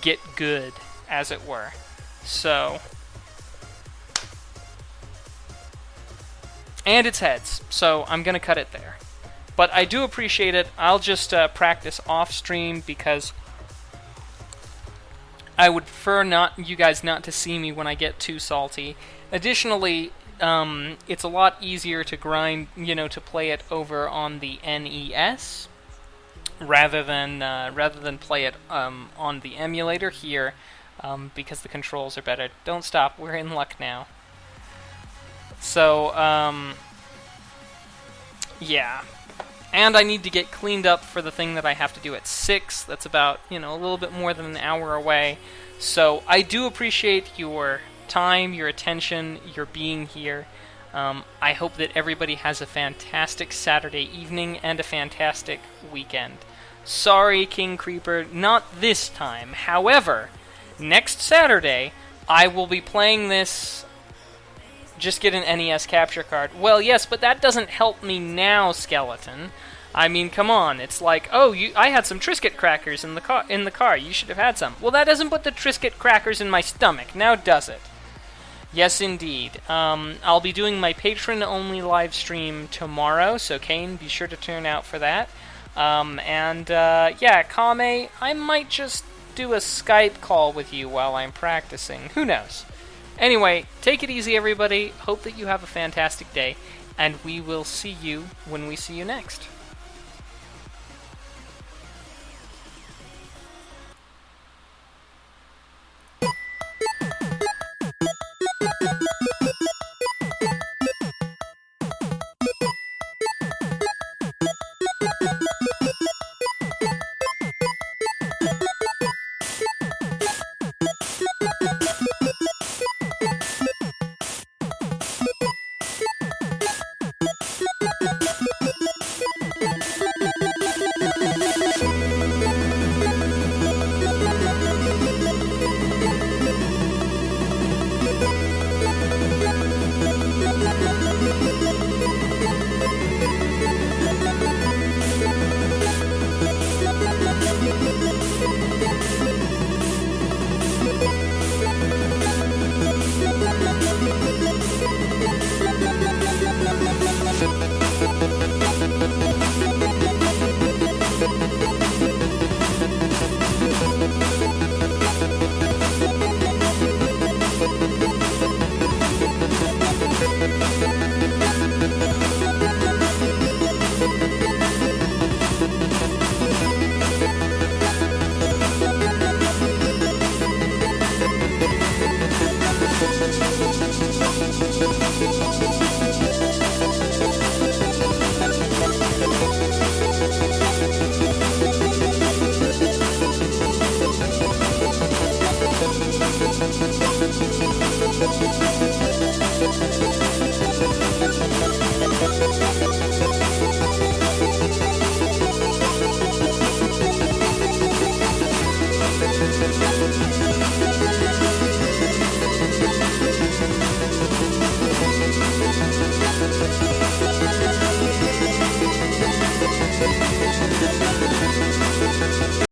get good, as it were. So, and it's heads, so I'm gonna cut it there. But I do appreciate it. I'll just practice off stream because I would prefer you guys not to see me when I get too salty. Additionally, it's a lot easier to grind, to play it over on the NES rather than play it on the emulator here, because the controls are better. Don't stop. We're in luck now. So, yeah. And I need to get cleaned up for the thing that I have to do at 6. That's about, a little bit more than an hour away. So I do appreciate your time, your attention, your being here. I hope that everybody has a fantastic Saturday evening and a fantastic weekend. Sorry, King Creeper, not this time. However, next Saturday, I will be playing this. Just get an NES capture card. Well, yes, but that doesn't help me now, Skeleton. I mean, come on. It's like, oh, I had some Triscuit crackers in the car. You should have had some. Well, that doesn't put the Triscuit crackers in my stomach. Now does it? Yes, indeed. I'll be doing my patron-only live stream tomorrow, so Kane, be sure to turn out for that. Yeah, Kame, I might just do a Skype call with you while I'm practicing. Who knows? Anyway, take it easy, everybody. Hope that you have a fantastic day, and we will see you when we see you next.